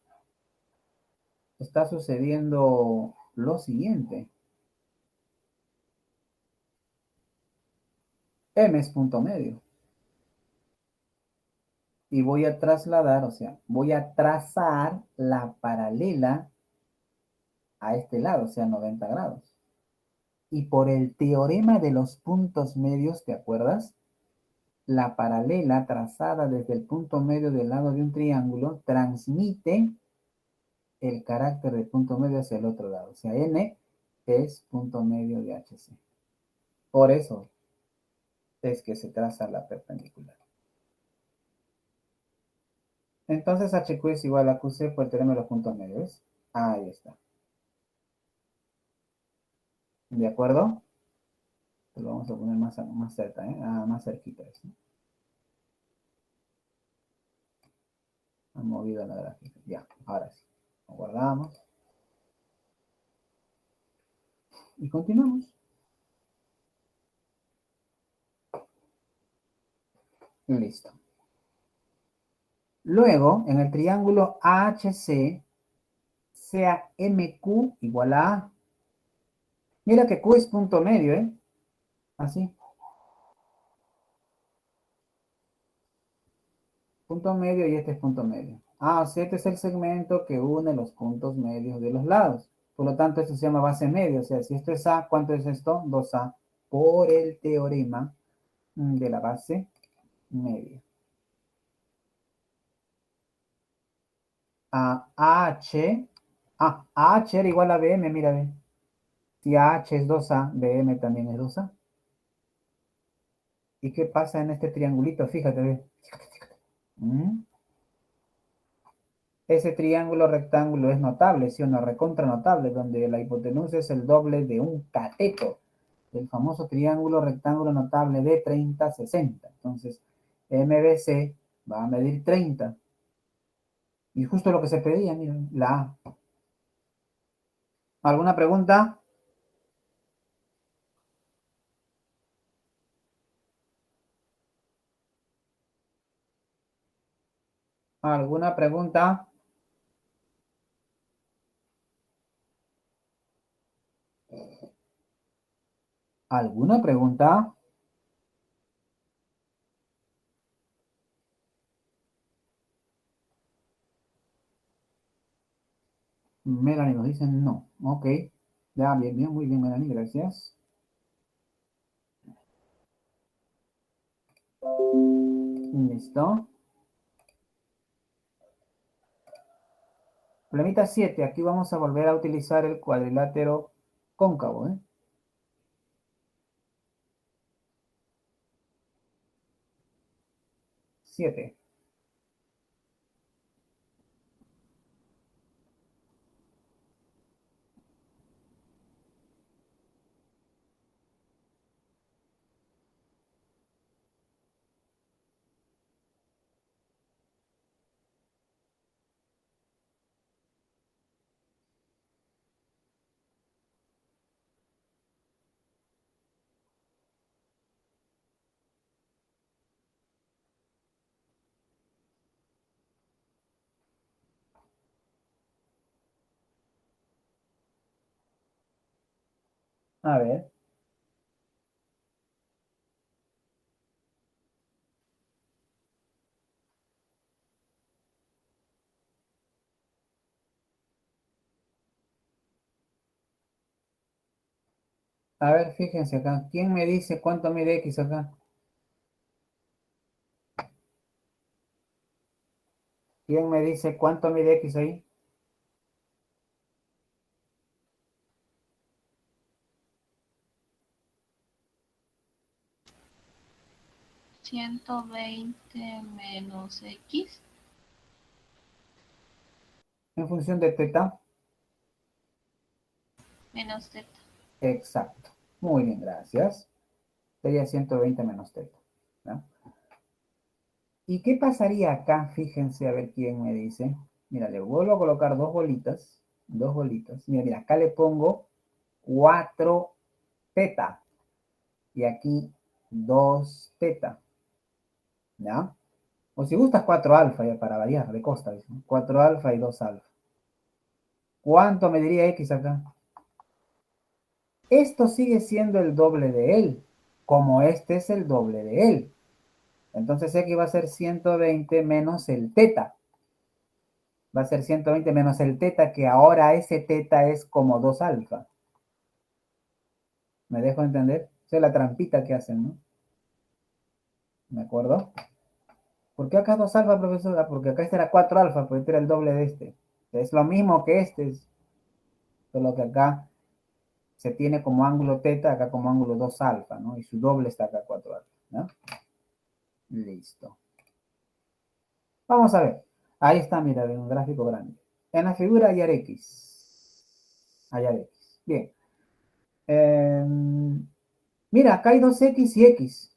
Speaker 1: está sucediendo lo siguiente. M es punto medio. Y voy a trasladar, o sea, voy a trazar la paralela a este lado, o sea, 90 grados. Y por el teorema de los puntos medios, ¿te acuerdas? La paralela trazada desde el punto medio del lado de un triángulo transmite el carácter de punto medio hacia el otro lado. O sea, N es punto medio de HC. Por eso es que se traza la perpendicular. Entonces HQ es igual a QC por el teorema de los puntos medios. Ahí está. ¿De acuerdo? Lo vamos a poner más cerca, más cerquita. ¿Sí? Han movido la gráfica. Ya, ahora sí. Lo guardamos. Y continuamos. Listo. Luego, en el triángulo AHC, sea MQ igual a A. Mira que Q es punto medio, ¿eh? Así. Punto medio y este es punto medio. Ah, o sea, este es el segmento que une los puntos medios de los lados. Por lo tanto, esto se llama base media. O sea, si esto es A, ¿cuánto es esto? 2A. Por el teorema de la base media. AH. AH era igual a BM, mira, ve. Si AH es 2A, BM también es 2A. ¿Y qué pasa en este triangulito? Fíjate, ve. Ese triángulo rectángulo es notable, ¿sí o no? Recontra notable, donde la hipotenusa es el doble de un cateto. El famoso triángulo rectángulo notable de 30, 60. Entonces, MBC va a medir 30. Y justo lo que se pedía, miren, la A. ¿Alguna pregunta? ¿Alguna pregunta? ¿Alguna pregunta? Melanie nos dice no. Ok. Ya, bien, bien, muy bien, Melanie, gracias. Listo. Problemita 7. Aquí vamos a volver a utilizar el cuadrilátero cóncavo, ¿eh? 7. A ver. A ver, fíjense acá. ¿Quién me dice cuánto mide X acá? ¿Quién me dice cuánto mide X ahí?
Speaker 6: 120 menos X.
Speaker 1: En función de teta.
Speaker 6: Menos teta.
Speaker 1: Exacto. Muy bien, gracias. Sería 120 menos teta, ¿no? ¿Y qué pasaría acá? Fíjense a ver quién me dice. Mira, le vuelvo a colocar dos bolitas. Dos bolitas. Mira, mira, acá le pongo 4 teta. Y aquí 2 teta. ¿Ya? O si gustas 4 alfa, ya para variar, de costa. 4 alfa y 2 alfa. ¿Cuánto me diría X acá? Esto sigue siendo el doble de él, como este es el doble de él. Entonces X va a ser 120 menos el teta. Va a ser 120 menos el teta, que ahora ese teta es como 2 alfa. ¿Me dejo entender? Esa es la trampita que hacen, ¿no? ¿Me acuerdo? ¿Por qué acá 2 alfa, profesora? Porque acá este era 4 alfa, porque este era el doble de este. Es lo mismo que este, solo que acá se tiene como ángulo teta, acá como ángulo 2 alfa, ¿no? Y su doble está acá 4 alfa, ¿no? Listo. Vamos a ver. Ahí está, mira, en un gráfico grande. En la figura hallar X. Hallar X. Bien. Mira, acá hay 2X y X.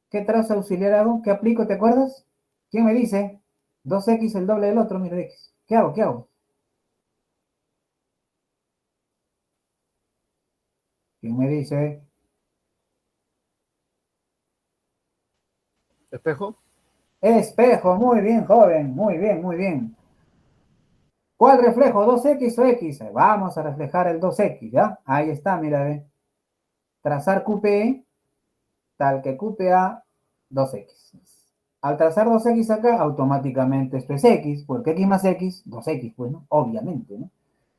Speaker 1: ¿Qué trazo auxiliar hago? ¿Qué aplico? ¿Te acuerdas? ¿Quién me dice? 2X el doble del otro, mira, X. ¿Qué hago? ¿Qué hago? ¿Quién me dice?
Speaker 3: ¿Espejo?
Speaker 1: Espejo, muy bien, joven, muy bien, muy bien. ¿Cuál reflejo? ¿2X o X? Vamos a reflejar el 2X, ¿ya? Ahí está, mira, ve. Trazar QP, tal que QPA, 2X. Al trazar 2X acá, automáticamente esto es X, porque X más X, 2X, pues, ¿no? Obviamente, ¿no?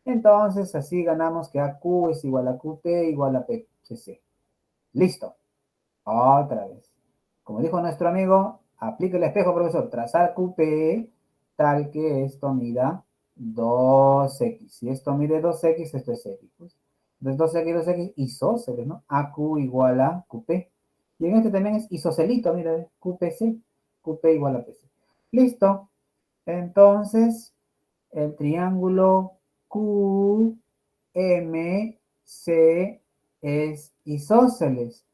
Speaker 1: Entonces, así ganamos que AQ es igual a QP igual a PCC. Listo. Otra vez. Como dijo nuestro amigo, aplique el espejo, profesor. Trazar QP tal que esto mida 2X. Si esto mide 2X, esto es X. Pues. Entonces 2X, 2X, isósceles, ¿no? AQ igual a QP. Y en este también es isocelito, mira, QPC. QP igual a PC. Listo. Entonces, el triángulo QMC es isósceles.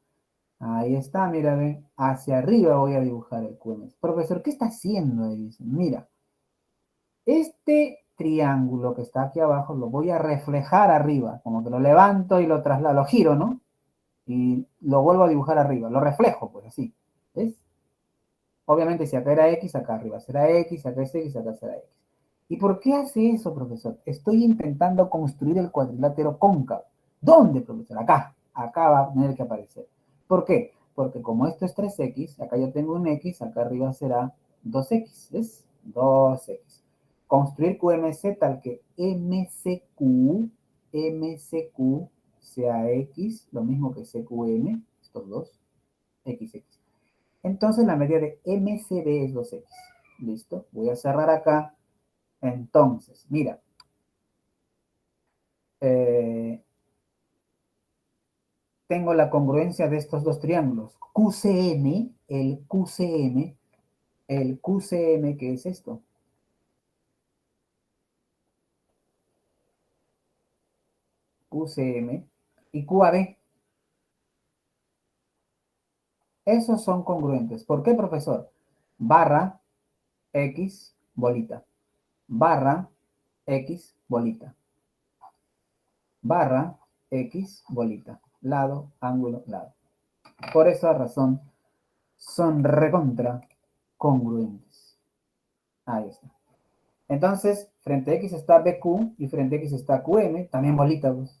Speaker 1: Ahí está, mira, ve. Hacia arriba voy a dibujar el QM. Profesor, ¿qué está haciendo? Y dice, mira, este triángulo que está aquí abajo lo voy a reflejar arriba. Como que lo levanto y lo traslado, lo giro, ¿no? Y lo vuelvo a dibujar arriba. Lo reflejo, pues así. ¿Ves? Obviamente, si acá era X, acá arriba será X, acá es X, acá será X. ¿Y por qué hace eso, profesor? Estoy intentando construir el cuadrilátero cóncavo. ¿Dónde, profesor? Acá. Acá va a tener que aparecer. ¿Por qué? Porque como esto es 3X, acá yo tengo un X, acá arriba será 2X. ¿Ves? 2X. Construir QMC tal que MCQ sea X, lo mismo que CQM, estos dos, XX. Entonces la medida de MCB es 2X. ¿Listo? Voy a cerrar acá. Entonces, mira. Tengo la congruencia de estos dos triángulos. El QCM, ¿qué es esto? QCM y QAB. Esos son congruentes. ¿Por qué, profesor? Barra X bolita. Barra X bolita. Barra X bolita. Lado, ángulo, lado. Por esa razón son recontra congruentes. Ahí está. Entonces, frente a X está BQ y frente a X está QM, también bolita. Pues.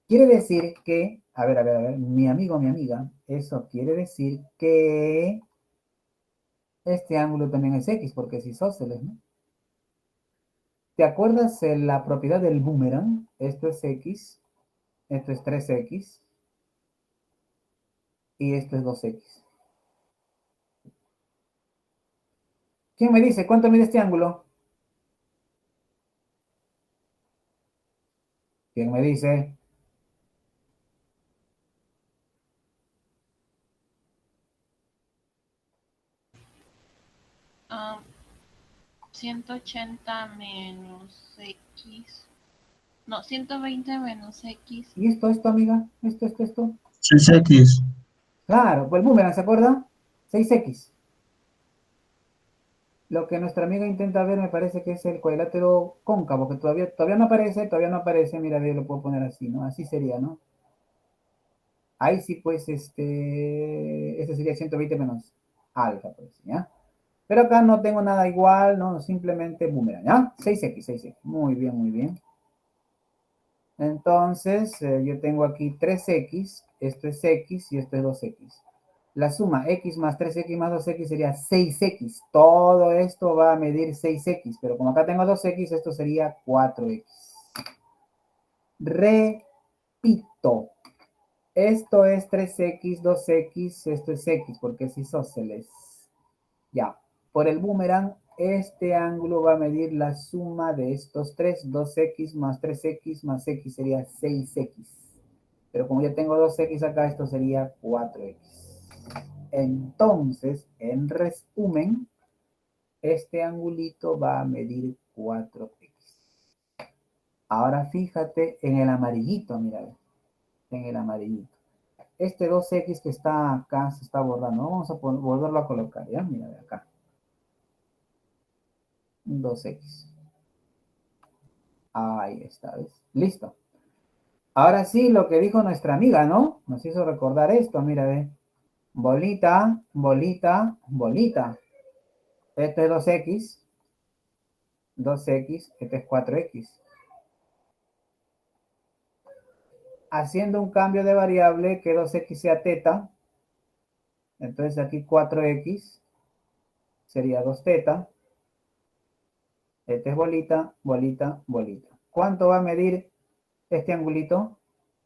Speaker 1: Quiere decir que, a ver, mi amigo, mi amiga, eso quiere decir que este ángulo también es X, porque es isósceles, ¿no? ¿Te acuerdas de la propiedad del boomerang? Esto es X, esto es 3X y esto es 2X. ¿Quién me dice cuánto mide este ángulo? ¿Quién me dice?
Speaker 6: Ah, 180 menos X. No, 120 menos X.
Speaker 1: ¿Y esto, amiga? Esto.
Speaker 7: 6X.
Speaker 1: Claro, pues el boomerang, ¿se acuerda? 6X. Lo que nuestra amiga intenta ver me parece que es el cuadrilátero cóncavo, que todavía no aparece, mira, yo lo puedo poner así, ¿no? Así sería, ¿no? Ahí sí, pues, este sería 120 menos alfa, pues, ¿ya? Pero acá no tengo nada igual, ¿no? Simplemente boomerang, ¿ya? 6X. Muy bien, muy bien. Entonces, yo tengo aquí 3X, esto es X y esto es 2X. La suma X más 3X más 2X sería 6X. Todo esto va a medir 6X, pero como acá tengo 2X, esto sería 4X. Repito, esto es 3X, 2X, esto es X, porque es isósceles. Ya, por el boomerang, este ángulo va a medir la suma de estos tres, 2X más 3X más X sería 6X. Pero como ya tengo 2X acá, esto sería 4X. Entonces, en resumen, este angulito va a medir 4X. Ahora fíjate en el amarillito, mira, en el amarillito. Este 2X que está acá se está borrando. Vamos a volverlo a colocar, ¿ya? Mira, de acá. 2X. Ahí está, ¿ves? Listo. Ahora sí, lo que dijo nuestra amiga, ¿no? Nos hizo recordar esto, mira, ve. Bolita, bolita, bolita. Este es 2X. 2X, este es 4X. Haciendo un cambio de variable que 2X sea teta. Entonces aquí 4X sería 2 teta. Este es bolita, bolita, bolita. ¿Cuánto va a medir este angulito?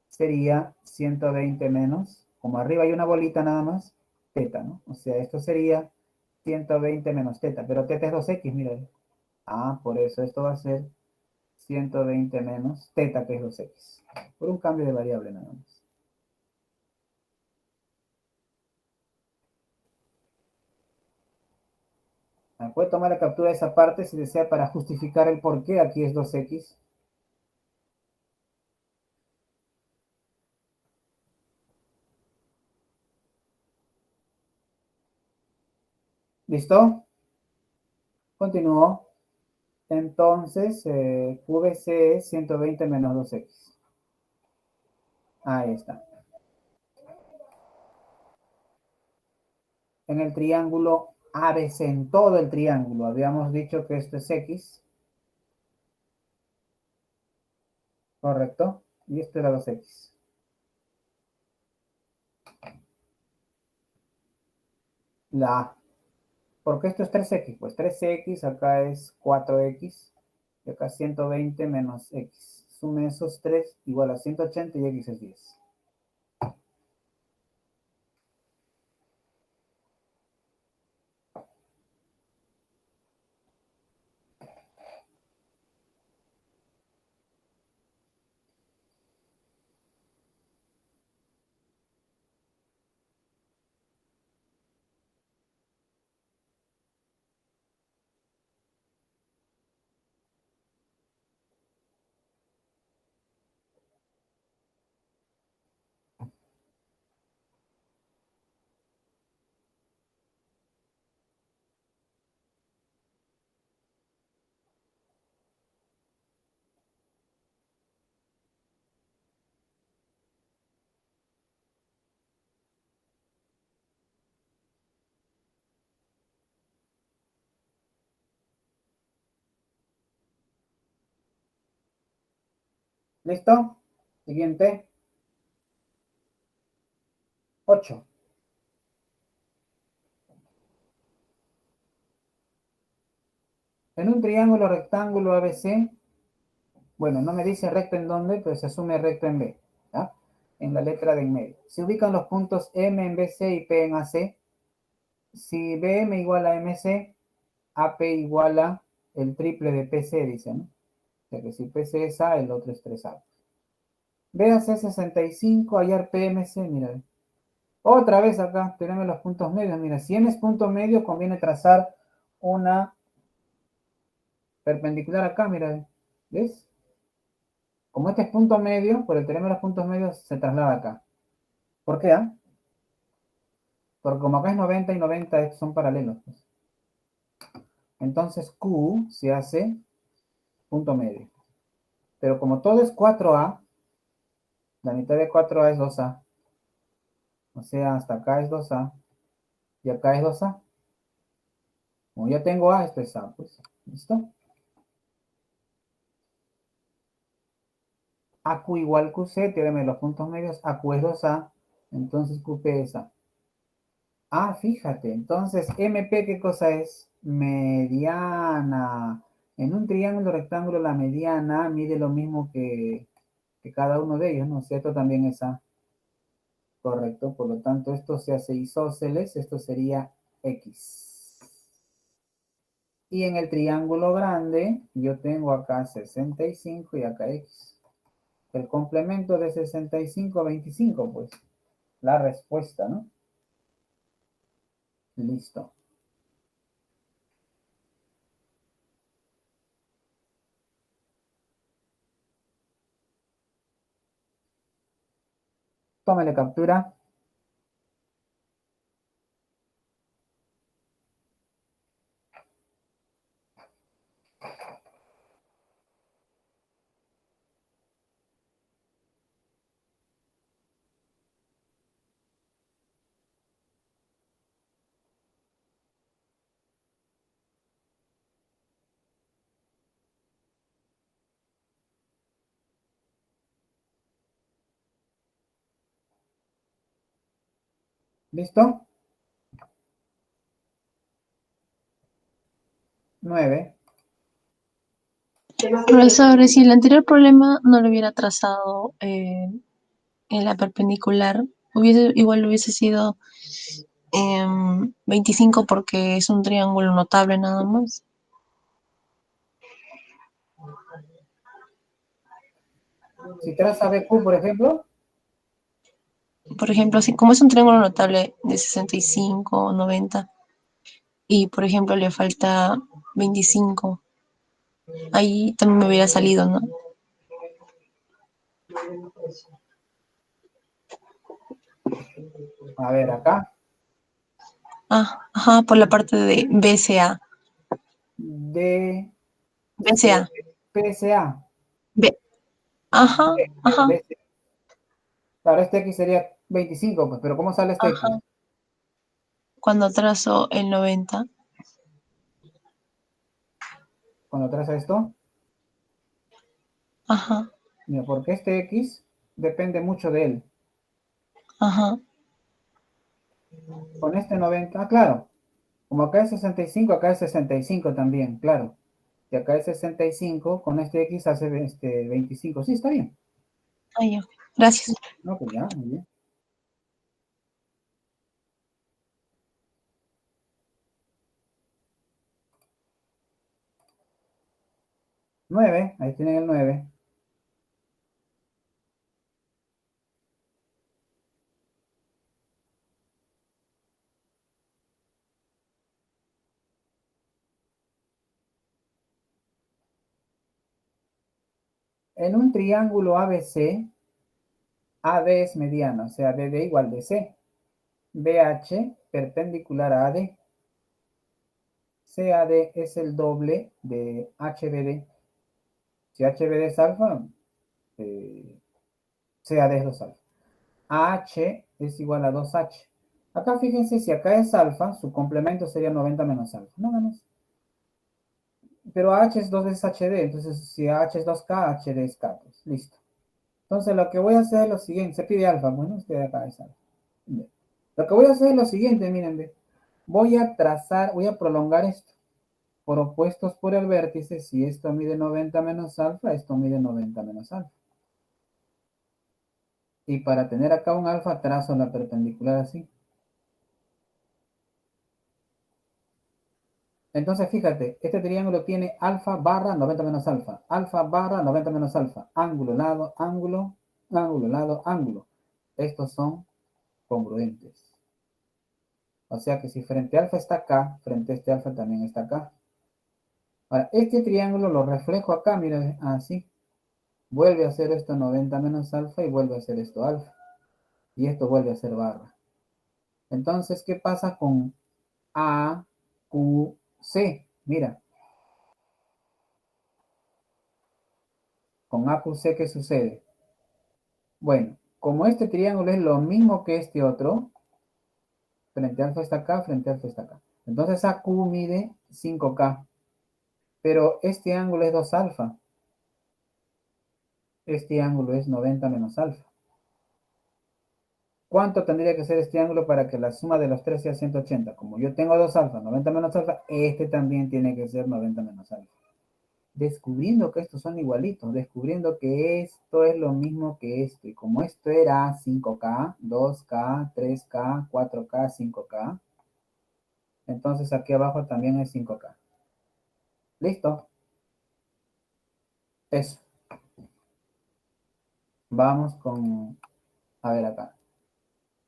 Speaker 1: Sería 120 menos, como arriba hay una bolita nada más, teta, ¿no? O sea, esto sería 120 menos teta, pero teta es 2X, mira. Ah, por eso esto va a ser 120 menos teta, que es 2X. Por un cambio de variable nada más. Puede tomar la captura de esa parte si desea para justificar el por qué aquí es 2X. ¿Listo? Continúo. Entonces, VC es 120 menos 2X. Ahí está. en el triángulo ABC, en todo el triángulo. Habíamos dicho que esto es X. Correcto. Y esto era 2X. La A. Porque esto es 3X. Pues 3X, acá es 4X. Y acá 120 menos X. Sume esos 3 igual a 180 y X es 10. ¿Listo? Siguiente. 8. En un triángulo rectángulo ABC, bueno, no me dice recto en dónde, pero se asume recto en B, ¿ya? En la letra de en medio. Se ubican los puntos M en BC y P en AC. Si BM igual a MC, AP igual a el triple de PC, dice, ¿no? O sea que si PC es A, el otro es 3A. BAC 65, hallar PMC, mira. Otra vez acá tenemos los puntos medios. Mira, si M es punto medio, conviene trazar una perpendicular acá, mira. ¿Ves? Como este es punto medio, por el teorema de los puntos medios se traslada acá. ¿Por qué? Porque como acá es 90 y 90 estos son paralelos. Pues. Entonces Q se hace punto medio. Pero como todo es 4A, la mitad de 4A es 2A. O sea, hasta acá es 2A. Y acá es 2A. Como ya tengo A, esto es A. Pues, ¿listo? AQ igual QC, teorema de los puntos medios. AQ es 2A. Entonces QP es A. Ah, fíjate. Entonces, MP, ¿qué cosa es? Mediana. En un triángulo rectángulo, la mediana mide lo mismo que cada uno de ellos, ¿no? O sea, esto también es A. Correcto. Por lo tanto, esto se hace isósceles. Esto sería X. Y en el triángulo grande, yo tengo acá 65 y acá X. El complemento de 65 a 25, pues. La respuesta, ¿no? Listo. Tómale captura. ¿Listo? 9.
Speaker 5: Profesor, si el anterior problema no lo hubiera trazado en la perpendicular, igual hubiese sido 25 porque es un triángulo notable nada más.
Speaker 1: Si traza BQ, por ejemplo,
Speaker 5: Por ejemplo, si como es un triángulo notable de 65, 90, y por ejemplo le falta 25, ahí también me hubiera salido, ¿no?
Speaker 1: a ver, acá,
Speaker 5: Ah, ajá, por la parte de BCA.
Speaker 1: D, C,
Speaker 5: BCA.
Speaker 1: PSA.
Speaker 5: B. Ajá, ajá,
Speaker 1: BC. Claro, este X sería 25, pues, pero ¿cómo sale este
Speaker 5: ajá.
Speaker 1: X?
Speaker 5: cuando trazo el 90.
Speaker 1: Cuando traza esto,
Speaker 5: Ajá,
Speaker 1: mira, porque este X depende mucho de él.
Speaker 5: ajá.
Speaker 1: Con este 90, claro, como acá es 65, acá es 65 también, claro. Y acá es 65, con este X hace 25. Sí, está bien.
Speaker 5: Ah, ya. Gracias.
Speaker 1: No, pues ya, muy bien. Nueve, ahí tienen el 9. En un triángulo ABC, AD es mediano, o sea, BD igual de C. BH perpendicular a AD. CAD es el doble de HBD. Si HBD es alfa, CAD es 2 alfa. AH es igual a 2H. Acá fíjense, si acá es alfa, su complemento sería 90 menos alfa. Nada más. Pero AH es 2 veces HD, entonces si AH es 2K, HD es K. Pues, listo. Entonces lo que voy a hacer es lo siguiente. Se pide alfa. Bueno, este de acá es alfa. Bien. Lo que voy a hacer es lo siguiente, miren. Ve. Voy a trazar, voy a prolongar esto. Por opuestos por el vértice, si esto mide 90 menos alfa, esto mide 90 menos alfa. Y para tener acá un alfa, trazo la perpendicular así. Entonces, fíjate, este triángulo tiene alfa barra 90 menos alfa barra 90 menos alfa, ángulo, lado, ángulo, ángulo, lado, ángulo. Estos son congruentes. O sea que si frente a alfa está acá, frente a este alfa también está acá. Ahora, este triángulo lo reflejo acá, mira, así. Vuelve a ser esto 90 menos alfa y vuelve a ser esto alfa. Y esto vuelve a ser barra. Entonces, ¿qué pasa con A, Q, C? Mira, con A, Q, C, ¿qué sucede? Bueno, como este triángulo es lo mismo que este otro, frente alfa está acá, frente alfa está acá. Entonces AQ mide 5K, pero este ángulo es 2 alfa. Este ángulo es 90 menos alfa. ¿Cuánto tendría que ser este ángulo para que la suma de los tres sea 180? Como yo tengo 2 alfa, 90 menos alfa, este también tiene que ser 90 menos alfa. Descubriendo que estos son igualitos, descubriendo que esto es lo mismo que esto. Y como esto era 5K, 2K, 3K, 4K, 5K, entonces aquí abajo también es 5K. ¿Listo? Eso. Vamos con, a ver acá.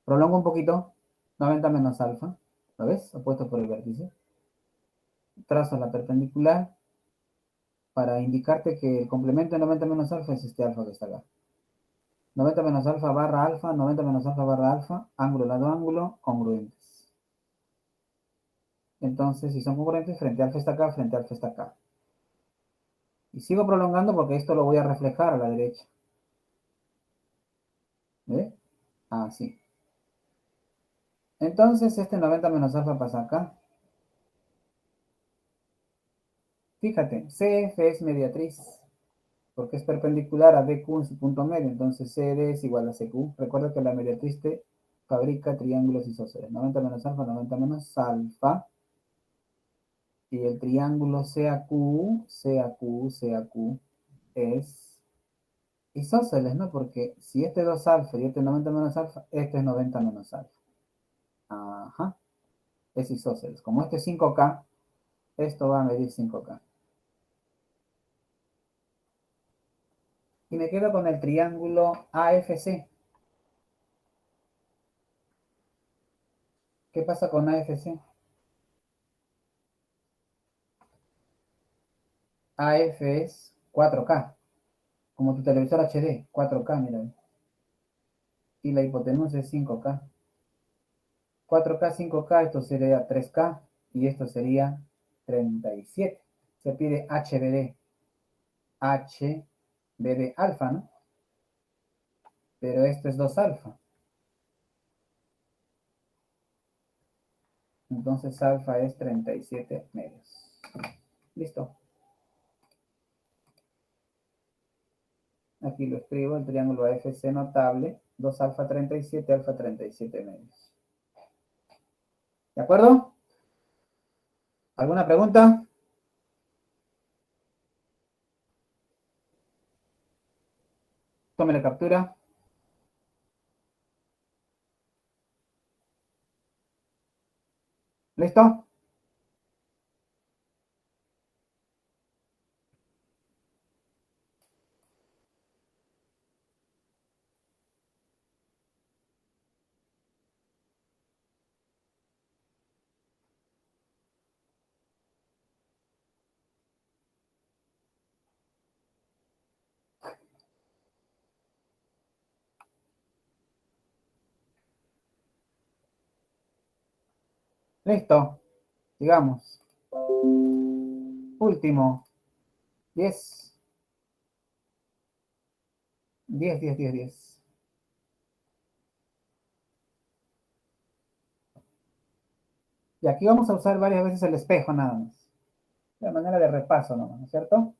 Speaker 1: Prolongo un poquito, 90 menos alfa, ¿lo ves? Opuesto por el vértice. Trazo la perpendicular para indicarte que el complemento de 90 menos alfa es este alfa que está acá. 90 menos alfa barra alfa, 90 menos alfa barra alfa, ángulo, lado, ángulo, congruentes. Entonces, si son congruentes, frente a alfa está acá, frente a alfa está acá. Y sigo prolongando porque esto lo voy a reflejar a la derecha. ¿Ve? Así. Entonces, este 90 menos alfa pasa acá. Fíjate, CF es mediatriz, porque es perpendicular a DQ en su punto medio, entonces CD es igual a CQ. Recuerda que la mediatriz te fabrica triángulos isósceles. 90 menos alfa, 90 menos alfa. Y el triángulo CAQ, CAQ, CAQ es isósceles, ¿no? Porque si este es 2 alfa y este es 90 menos alfa, este es 90 menos alfa. Ajá, es isósceles. Como este es 5K, esto va a medir 5K. Y me quedo con el triángulo AFC. ¿Qué pasa con AFC? AF es 4K, como tu televisor HD, 4K, mira. Y la hipotenusa es 5K. 4K, 5K, esto sería 3K y esto sería 37. Se pide HBD. HBD alfa, ¿no? Pero esto es 2 alfa. Entonces alfa es 37 medios. Listo. Aquí lo escribo, el triángulo AFC notable, 2 alfa 37 medios. ¿De acuerdo? ¿Alguna pregunta? Tómele captura. ¿Listo? Listo. Sigamos. Último. 10. 10, 10, 10, 10. Y aquí vamos a usar varias veces el espejo nada más. De manera de repaso, ¿no es cierto?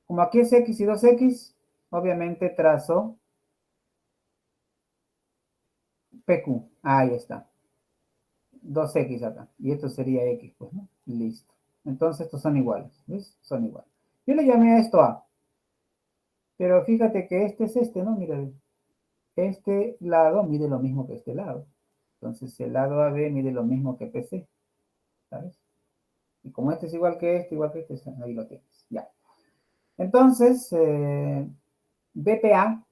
Speaker 1: Como aquí es X y 2X, obviamente trazo PQ. Ahí está. 2X acá. Y esto sería X, pues, ¿no? Listo. Entonces estos son iguales. ¿Ves? Son iguales. Yo le llamé a esto A. Pero fíjate que este es este, ¿no? Mira, este lado mide lo mismo que este lado. Entonces el lado AB mide lo mismo que PC. ¿Sabes? Y como este es igual que este, ahí lo tienes. Ya. Entonces, BPA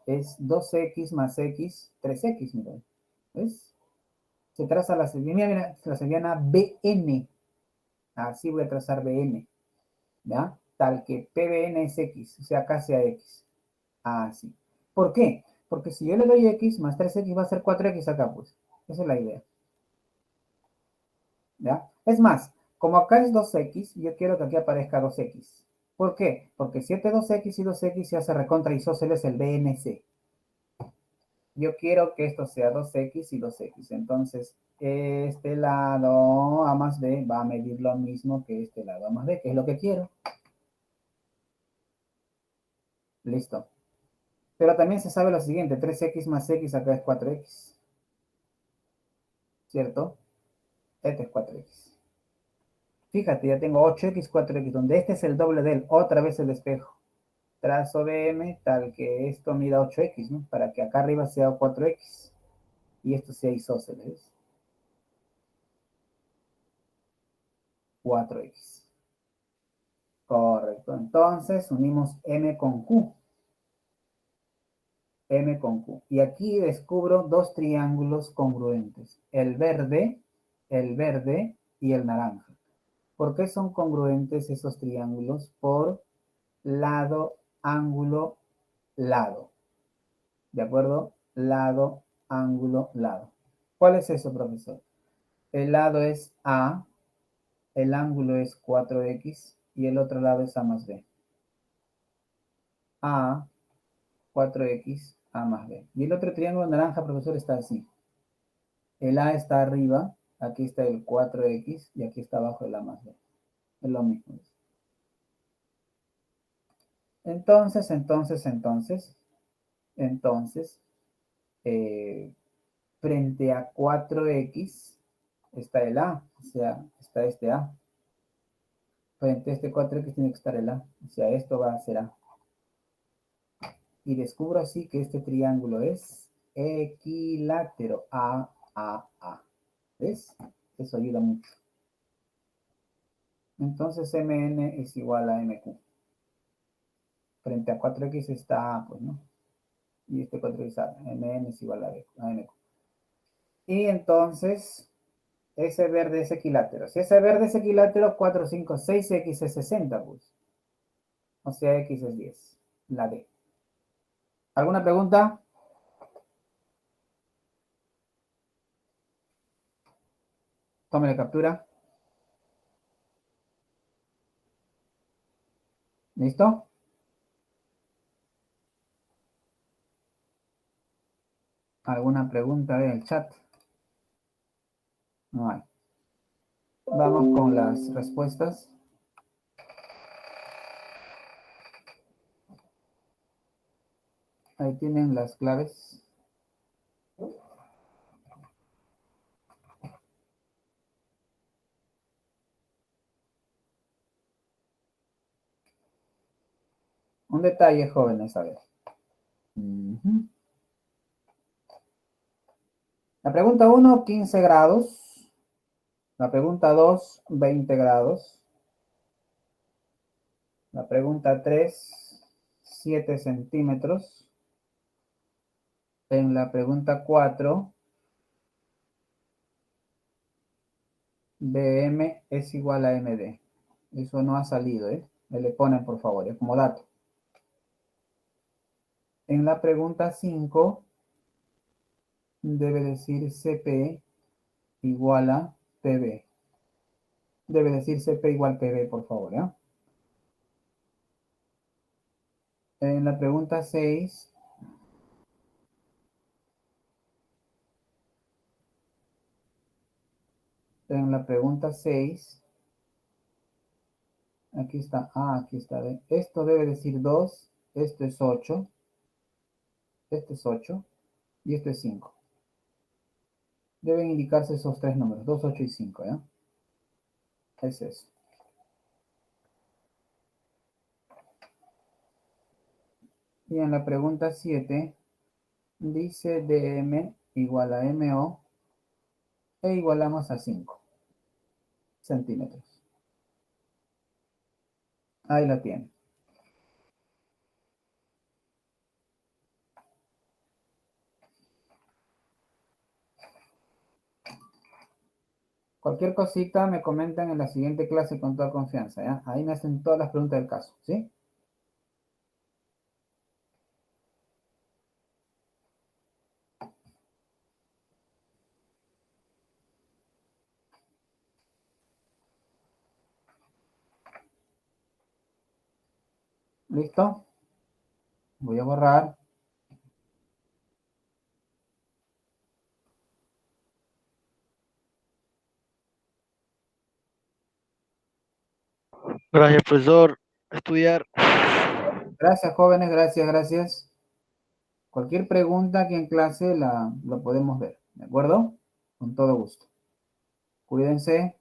Speaker 1: es 2X más X, 3X, mira. ¿Ves? Se traza la sevillana BN. Así voy a trazar BN. ¿Ya? Tal que PBN es X, o sea, casi a X. Así. ¿Por qué? Porque si yo le doy X más 3X va a ser 4X acá, pues. Esa es la idea. ¿Ya? Es más, como acá es 2X, yo quiero que aquí aparezca 2X. ¿Por qué? Porque 7 2X y 2X se hace recontra isósceles el BNC. Yo quiero que esto sea 2X y 2X. Entonces, este lado A más B va a medir lo mismo que este lado A más B, que es lo que quiero. Listo. Pero también se sabe lo siguiente, 3X más X acá es 4X. ¿Cierto? Este es 4X. Fíjate, ya tengo 8X, 4X, donde este es el doble de él. Otra vez el espejo. Trazo BM tal que esto mida 8X, ¿no? Para que acá arriba sea 4X. Y esto sea isósceles. 4X. Correcto. Entonces unimos M con Q. M con Q. Y aquí descubro dos triángulos congruentes. El verde y el naranja. ¿Por qué son congruentes esos triángulos? Por lado, ángulo, lado. ¿De acuerdo? Lado, ángulo, lado. ¿Cuál es eso, profesor? El lado es A, el ángulo es 4X y el otro lado es A más B. A, 4X, A más B. Y el otro triángulo naranja, profesor, está así. El A está arriba, aquí está el 4X y aquí está abajo el A más B. Es lo mismo. Entonces, frente a 4X está el A, o sea, está este A. Frente a este 4X tiene que estar el A, o sea, esto va a ser A. Y descubro así que este triángulo es equilátero, A, A, A. ¿Ves? Eso ayuda mucho. Entonces MN es igual a MQ. Frente a 4X está A, pues, ¿no? Y este 4X A, MN es igual a MQ. Y entonces, ese verde es equilátero. Si ese verde es equilátero, 4, 5, 6X es 60, pues. O sea, X es 10. La D. ¿Alguna pregunta? Tome captura. ¿Listo? ¿Alguna pregunta en el chat? No hay. Vamos con las respuestas. Ahí tienen las claves. Un detalle, jóvenes, a ver. Ujú. La pregunta 1, 15 grados. La pregunta 2, 20 grados. La pregunta 3, 7 centímetros. En la pregunta 4, BM es igual a MD. Eso no ha salido, ¿eh? Me le ponen, por favor, como dato. En la pregunta 5, debe decir CP igual a PB. Debe decir CP igual PB, por favor, ¿ya? En la pregunta 6, en la pregunta 6, aquí está, aquí está, esto debe decir 2, esto es 8, esto es 8 y esto es 5. Deben indicarse esos tres números, 2, 8 y 5, ¿ya? Es eso. Y en la pregunta 7, dice DM igual a MO e igualamos a 5 centímetros. Ahí la tiene. Cualquier cosita me comentan en la siguiente clase con toda confianza, ¿ya? Ahí me hacen todas las preguntas del caso, ¿sí? ¿Listo? Voy a borrar.
Speaker 4: Gracias, profesor. A estudiar.
Speaker 1: Gracias, jóvenes, gracias, gracias. Cualquier pregunta aquí en clase lo podemos ver, ¿de acuerdo? Con todo gusto. Cuídense.